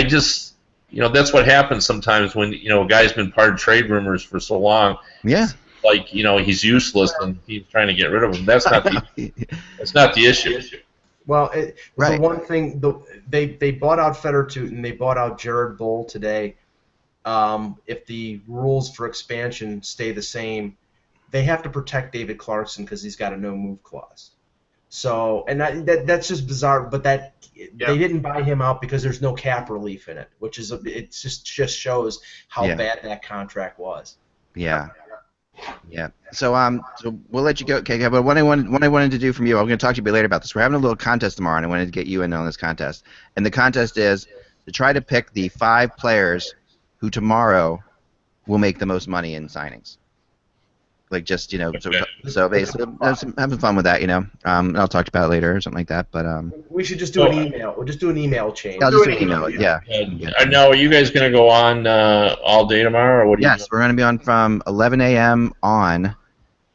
just that's what happens sometimes when a guy's been part of trade rumors for so long. Yeah. Like he's useless and he's trying to get rid of him. That's not the issue. Well, the one thing they bought out Fedortut and they bought out Jared Bull today. If the rules for expansion stay the same, they have to protect David Clarkson because he's got a no-move clause. So, and that's just bizarre. But they didn't buy him out because there's no cap relief in it, which is it just shows how bad that contract was. Yeah. Yeah. So we'll let you go. Okay. But what I wanted to do from you, I'm going to talk to you later about this. We're having a little contest tomorrow, and I wanted to get you in on this contest. And the contest is to try to pick the 5 players who tomorrow will make the most money in signings. Like just so basically having fun with that, I'll talk about it later or something like that. But we should just do an email. We'll just do an email chain. I'll just do an email. Yeah. Now, are you guys going to go on all day tomorrow, or what? Yes, we're going to be on from 11 a.m. on,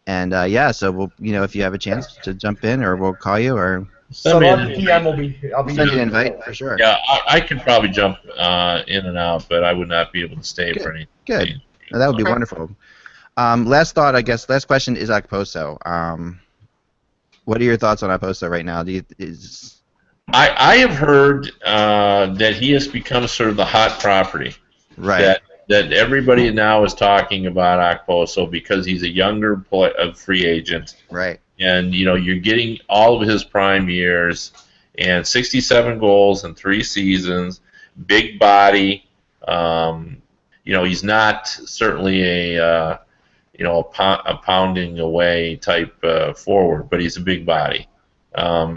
and so we'll if you have a chance to jump in, or we'll call you, or. So 11 p.m. I'll be send you an invite for sure. Yeah, I can probably jump in and out, but I would not be able to stay for any. Good. No, that would be wonderful. Last thought, I guess. Last question is Okposo. What are your thoughts on Okposo right now? I have heard that he has become sort of the hot property. Right. That everybody now is talking about Okposo because he's a younger free agent. Right. And you're getting all of his prime years, and 67 goals in 3 seasons, big body. He's not certainly a pounding away type forward, but he's a big body. I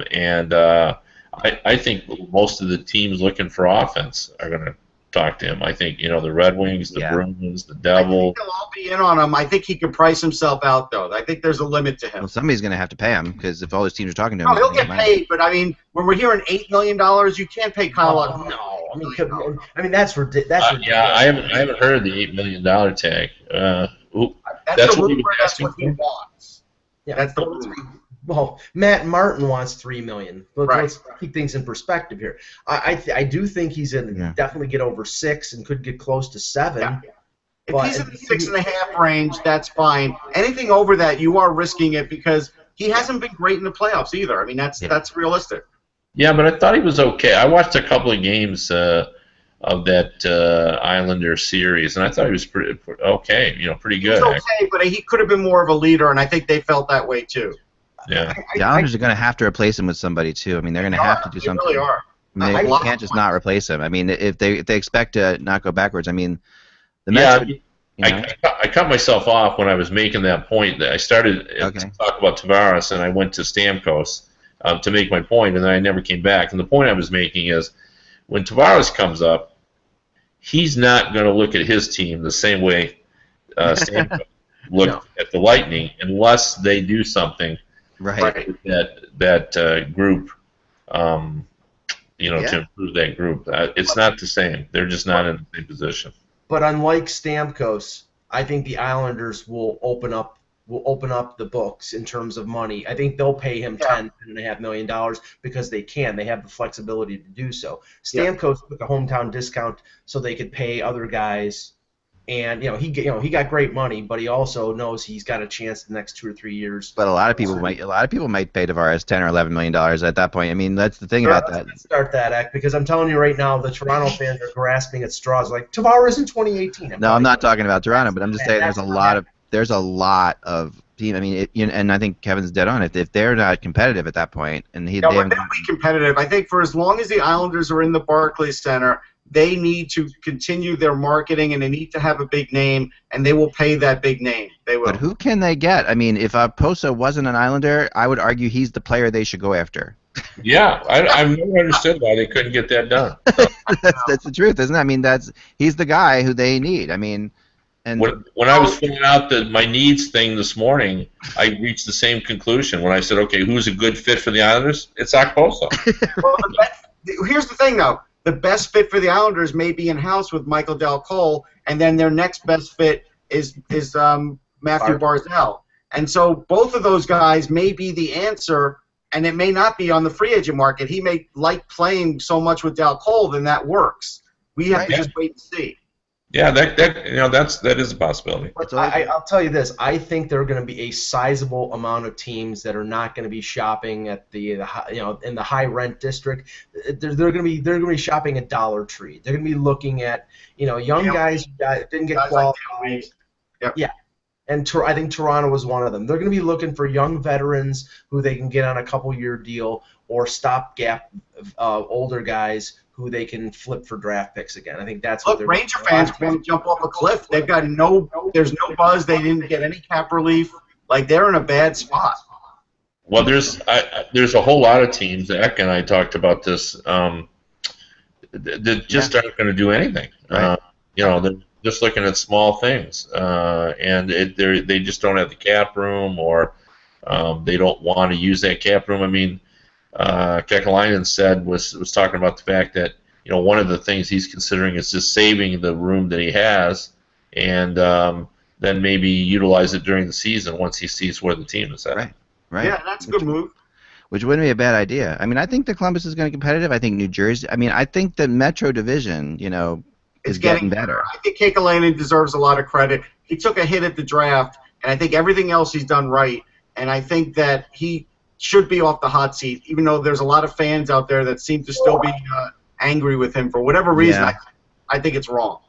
think most of the teams looking for offense are going to talk to him. I think the Red Wings, the Bruins, the Devils. I think they'll all be in on him. I think he can price himself out, though. I think there's a limit to him. Well, somebody's going to have to pay him because if all those teams are talking to him, he'll get paid. But I mean, when we're hearing $8 million, you can't pay Kyle. No, I mean that's ridiculous. Yeah, I haven't heard of the $8 million tag. That's what he wants. Yeah, that's the rumor. Well, Matt Martin wants $3 million. Let's keep things in perspective here. I do think he's going to definitely get over 6 and could get close to 7. Yeah. If he's in the 6.5 range, that's fine. Anything over that, you are risking it because he hasn't been great in the playoffs either. I mean, that's realistic. Yeah, but I thought he was okay. I watched a couple of games of that Islander series, and I thought he was pretty okay. Pretty good. He's okay, but he could have been more of a leader, and I think they felt that way too. Yeah. The Islanders are going to have to replace him with somebody too. I mean, they're going to have to do something. They really are. I mean, they can't just not replace him. I mean, if they expect to not go backwards, I mean, the Mets. I cut myself off when I was making that point. I started to talk about Tavares, and I went to Stamkos to make my point, and then I never came back. And the point I was making is, when Tavares comes up, he's not going to look at his team the same way Stamkos looked at the Lightning unless they do something. Right. That group, to improve that group. It's not the same. They're just not in the same position. But unlike Stamkos, I think the Islanders will open up the books in terms of money. I think they'll pay him $10.5 million because they can. They have the flexibility to do so. Stamkos took a hometown discount so they could pay other guys And he got great money, but he also knows he's got a chance the next 2 or 3 years. But a lot of people might pay Tavares $10 or $11 million at that point. I mean, that's the thing about that. Start that act, because I'm telling you right now, the Toronto fans are grasping at straws like Tavares in 2018. No, I'm not talking about Toronto, but I'm just saying there's a lot of team. I mean, and I think Kevin's dead on it. If they're not competitive at that point, and they'll be competitive. I think for as long as the Islanders are in the Barclays Center, they need to continue their marketing, and they need to have a big name, and they will pay that big name. They will. But who can they get? I mean, if Poso wasn't an Islander, I would argue he's the player they should go after. Yeah, I've never understood why they couldn't get that done. That's the truth, isn't it? I mean, he's the guy who they need. I mean, and when I was filling out my needs thing this morning, I reached the same conclusion when I said, okay, who's a good fit for the Islanders? It's Okposo. Well, here's the thing, though. The best fit for the Islanders may be in-house with Michael Del Cole, and then their next best fit is Matthew Barzal. And so both of those guys may be the answer, and it may not be on the free agent market. He may like playing so much with Del Cole, then that works. We have to just wait and see. Yeah, that is a possibility. I'll tell you this: I think there are going to be a sizable amount of teams that are not going to be shopping at in the high rent district. They're going to be shopping at Dollar Tree. They're going to be looking at young guys who didn't get qualified. Yeah. And I think Toronto was one of them. They're going to be looking for young veterans who they can get on a couple-year deal, or stopgap older guys who they can flip for draft picks again. I think that's what they're doing. Ranger fans want to jump off a cliff. They've got there's no buzz. They didn't get any cap relief. Like, they're in a bad spot. Well, there's a whole lot of teams. Eck and I talked about this. That just aren't going to do anything. Right. They're just looking at small things, and they just don't have the cap room, or they don't want to use that cap room. I mean, Kekalainen was talking about the fact that one of the things he's considering is just saving the room that he has, and then maybe utilize it during the season once he sees where the team is at. Right. Yeah, that's a good move. Which wouldn't be a bad idea. I mean, I think the Columbus is going to be competitive. I think New Jersey. I mean, I think the Metro Division, is getting better. I think Kekalainen deserves a lot of credit. He took a hit at the draft, and I think everything else he's done right. And I think that he should be off the hot seat, even though there's a lot of fans out there that seem to still be angry with him for whatever reason. Yeah. I think it's wrong.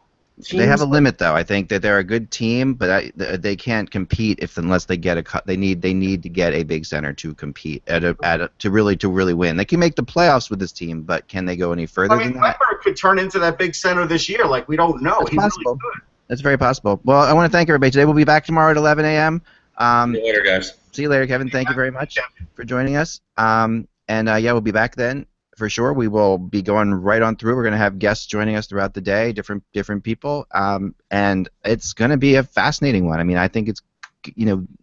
They have a limit, though. I think that they're a good team, but they can't compete unless they get they need to get a big center to compete to really win. They can make the playoffs with this team, but can they go any further than that? Weber could turn into that big center this year. Like, we don't know. That's He's possible. really good. That's very possible. Well, I want to thank everybody today. We'll be back tomorrow at 11 a.m. See you later, guys. See you later, Kevin. Thank you very much for joining us. We'll be back then for sure. We will be going right on through. We're going to have guests joining us throughout the day, different people, and it's going to be a fascinating one. I mean, I think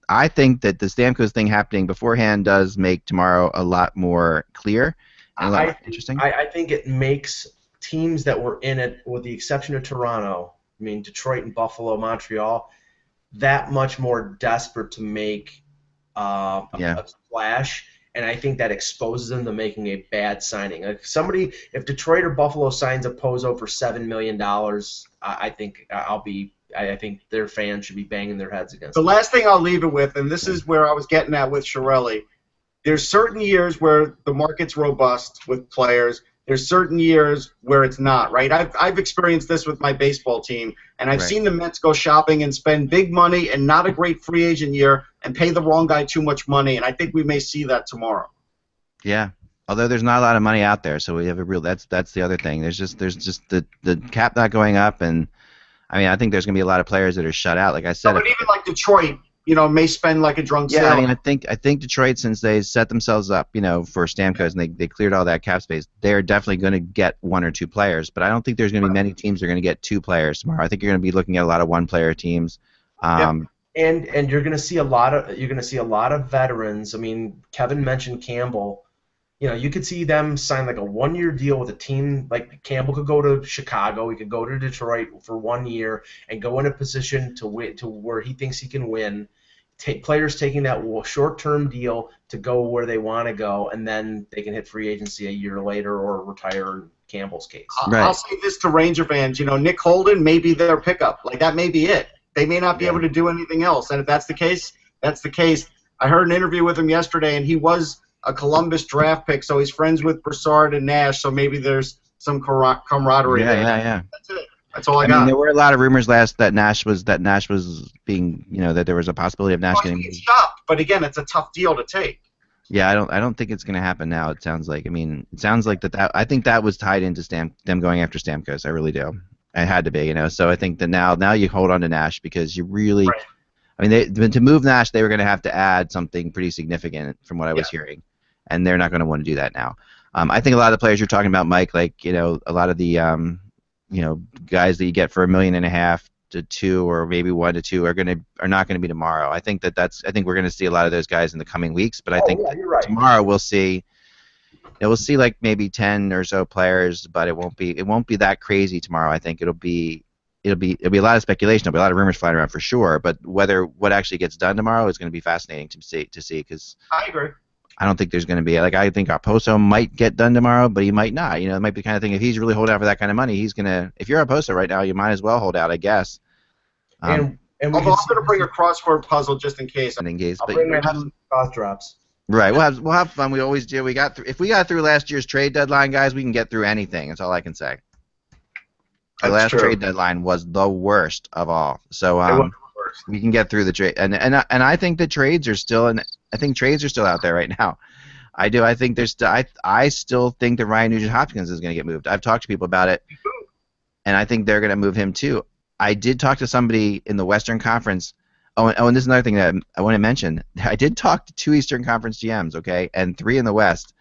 I think that the Stamkos thing happening beforehand does make tomorrow a lot more clear and a lot more interesting. I think it makes teams that were in it, with the exception of Toronto, I mean Detroit and Buffalo, Montreal, that much more desperate to make a splash. And I think that exposes them to making a bad signing. Like if Detroit or Buffalo signs a Pozo for $7 million, I think their fans should be banging their heads against. The last thing I'll leave it with, and this is where I was getting at with Chiarelli, there's certain years where the market's robust with players. There's certain years where it's not, right? I've experienced this with my baseball team, and I've seen the Mets go shopping and spend big money and not a great free agent year and pay the wrong guy too much money, and I think we may see that tomorrow. Yeah, although there's not a lot of money out there, so we have that's the other thing. There's just the cap not going up, and I mean I think there's going to be a lot of players that are shut out. Like I said, but even like Detroit, may spend like a drunk sailor. sailor. I mean, I think Detroit, since they set themselves up, for Stamkos, and they cleared all that cap space, they're definitely going to get one or two players. But I don't think there's going to be many teams that are going to get two players tomorrow. I think you're going to be looking at a lot of one-player teams. And you're going to see a lot of veterans. I mean, Kevin mentioned Campbell. You could see them sign like a one-year deal with a team. Like Campbell could go to Chicago, he could go to Detroit for 1 year and go in a position to win, to where he thinks he can win. Players taking that short-term deal to go where they want to go, and then they can hit free agency a year later or retire and Campbell's case. Right. I'll say this to Ranger fans. Nick Holden may be their pickup. Like, that may be it. They may not be able to do anything else. And if that's the case, that's the case. I heard an interview with him yesterday, and he was a Columbus draft pick, so he's friends with Broussard and Nash, so maybe there's some camaraderie there. Yeah. That's it. That's all I I got. mean, there were a lot of rumors that Nash was being, that there was a possibility of Nash getting. He's shocked, but again, it's a tough deal to take. Yeah, I don't think it's going to happen now. It sounds like. I mean, it sounds like that. I think that was tied into them going after Stamkos. I really do. It had to be, So I think that now you hold on to Nash because you really. Right. I mean, to move Nash, they were going to have to add something pretty significant from what I was hearing, and they're not going to want to do that now. I think a lot of the players you're talking about, Mike, like a lot of the guys that you get for $1.5 million to $2 million or maybe $1 to $2 million are not going to be tomorrow. I think we're going to see a lot of those guys in the coming weeks, but I think you're right. tomorrow we'll see like maybe 10 or so players, but it won't be that crazy tomorrow. I think it'll be a lot of speculation. There'll be a lot of rumors flying around for sure, but what actually gets done tomorrow is going to be fascinating to see because I agree. I don't think there's going to be I think Oposo might get done tomorrow, but he might not. It might be the kind of thing if he's really holding out for that kind of money, he's gonna. If you're Oposo right now, you might as well hold out, I guess. And although I'm going to bring a crossword puzzle just in case. I'll bring my cost drops. Right, we'll have fun. We always do. If we got through last year's trade deadline, guys, we can get through anything. That's all I can say. The last trade deadline was the worst of all. So we can get through the trade, and I think the trades are still I think trades are still out there right now. I do. I think there's. I still think that Ryan Nugent-Hopkins is going to get moved. I've talked to people about it, and I think they're going to move him too. I did talk to somebody in the Western Conference. And this is another thing that I want to mention. I did talk to 2 Eastern Conference GMs, okay, and 3 in the West.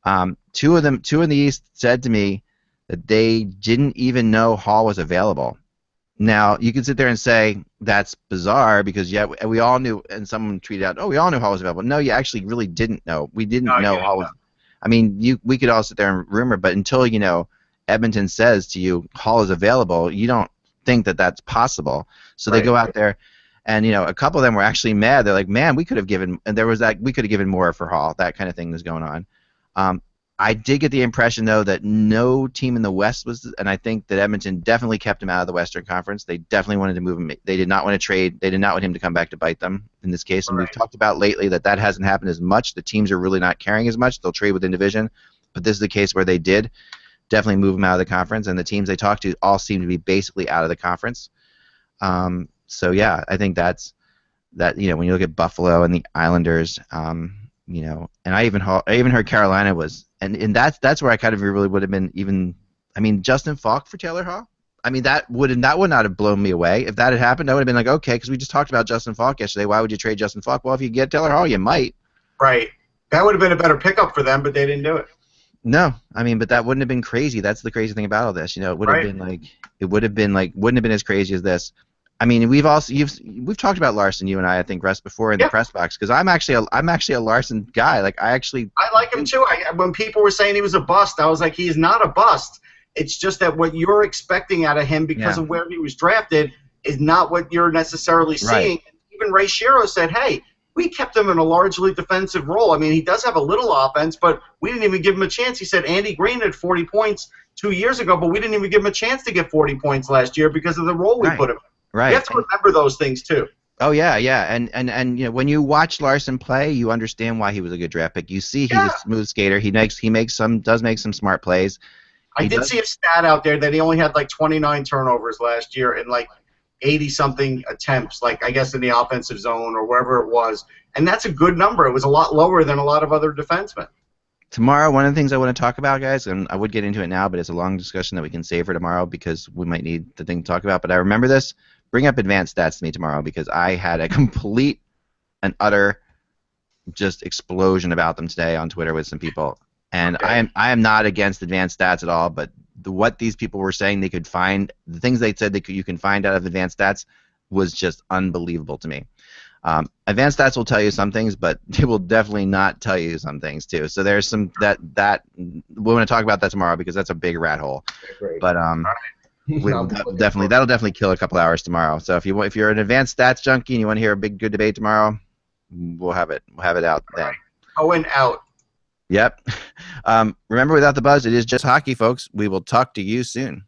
2 in the East said to me that they didn't even know Hall was available. Now, you can sit there and say that's bizarre because, we all knew, and someone tweeted out, oh, we all knew Hall was available. No, you actually really didn't know. We didn't know Hall was. I mean, we could all sit there and rumor, but until, Edmonton says to you Hall is available, you don't think that that's possible. So they go out there. And a couple of them were actually mad. They're like, "Man, we could have given," and we could have given more for Hall. That kind of thing was going on. I did get the impression though that no team in the West was, and I think that Edmonton definitely kept him out of the Western Conference. They definitely wanted to move him. They did not want to trade. They did not want him to come back to bite them in this case. And we've talked about lately that hasn't happened as much. The teams are really not caring as much. They'll trade within division, but this is the case where they did definitely move him out of the conference, and the teams they talked to all seem to be basically out of the conference. So yeah, I think that's when you look at Buffalo and the Islanders, and I even heard Carolina was, and that's where I kind of really would have been even. I mean, Justin Falk for Taylor Hall. I mean, that would not have blown me away if that had happened. I would have been like, okay, because we just talked about Justin Falk yesterday. Why would you trade Justin Falk? Well, if you get Taylor Hall, you might. Right. That would have been a better pickup for them, but they didn't do it. No, I mean, but that wouldn't have been crazy. That's the crazy thing about all this. It would have been wouldn't have been as crazy as this. I mean, we've talked about Larson, you and I think, Russ, before in the press box, because I'm actually a Larson guy. Like I like him too. When people were saying he was a bust, I was like, he's not a bust. It's just that what you're expecting out of him because of where he was drafted is not what you're necessarily seeing. Right. Even Ray Shero said, hey, we kept him in a largely defensive role. I mean, he does have a little offense, but we didn't even give him a chance. He said Andy Green had 40 points 2 years ago, but we didn't even give him a chance to get 40 points last year because of the role we put him in. Right. You have to remember those things too. Oh yeah, and when you watch Larson play, you understand why he was a good draft pick. You see he's a smooth skater. He does make some smart plays. I did see a stat out there that he only had like 29 turnovers last year and like 80-something attempts, like I guess in the offensive zone or wherever it was, and that's a good number. It was a lot lower than a lot of other defensemen. Tomorrow, one of the things I want to talk about, guys, and I would get into it now, but it's a long discussion that we can save for tomorrow because we might need the thing to talk about. But I remember this. Bring up advanced stats to me tomorrow because I had a complete and utter just explosion about them today on Twitter with some people. And I am not against advanced stats at all, but what these people were saying they could find, the things they said you can find out of advanced stats was just unbelievable to me. Advanced stats will tell you some things, but they will definitely not tell you some things too. So there's some that we're going to talk about that tomorrow because that's a big rat hole. Great. But that'll definitely kill a couple hours tomorrow. So if you're an advanced stats junkie and you want to hear a big good debate tomorrow, we'll have it out then. Owen out. Yep. Remember, without the buzz, it is just hockey, folks. We will talk to you soon.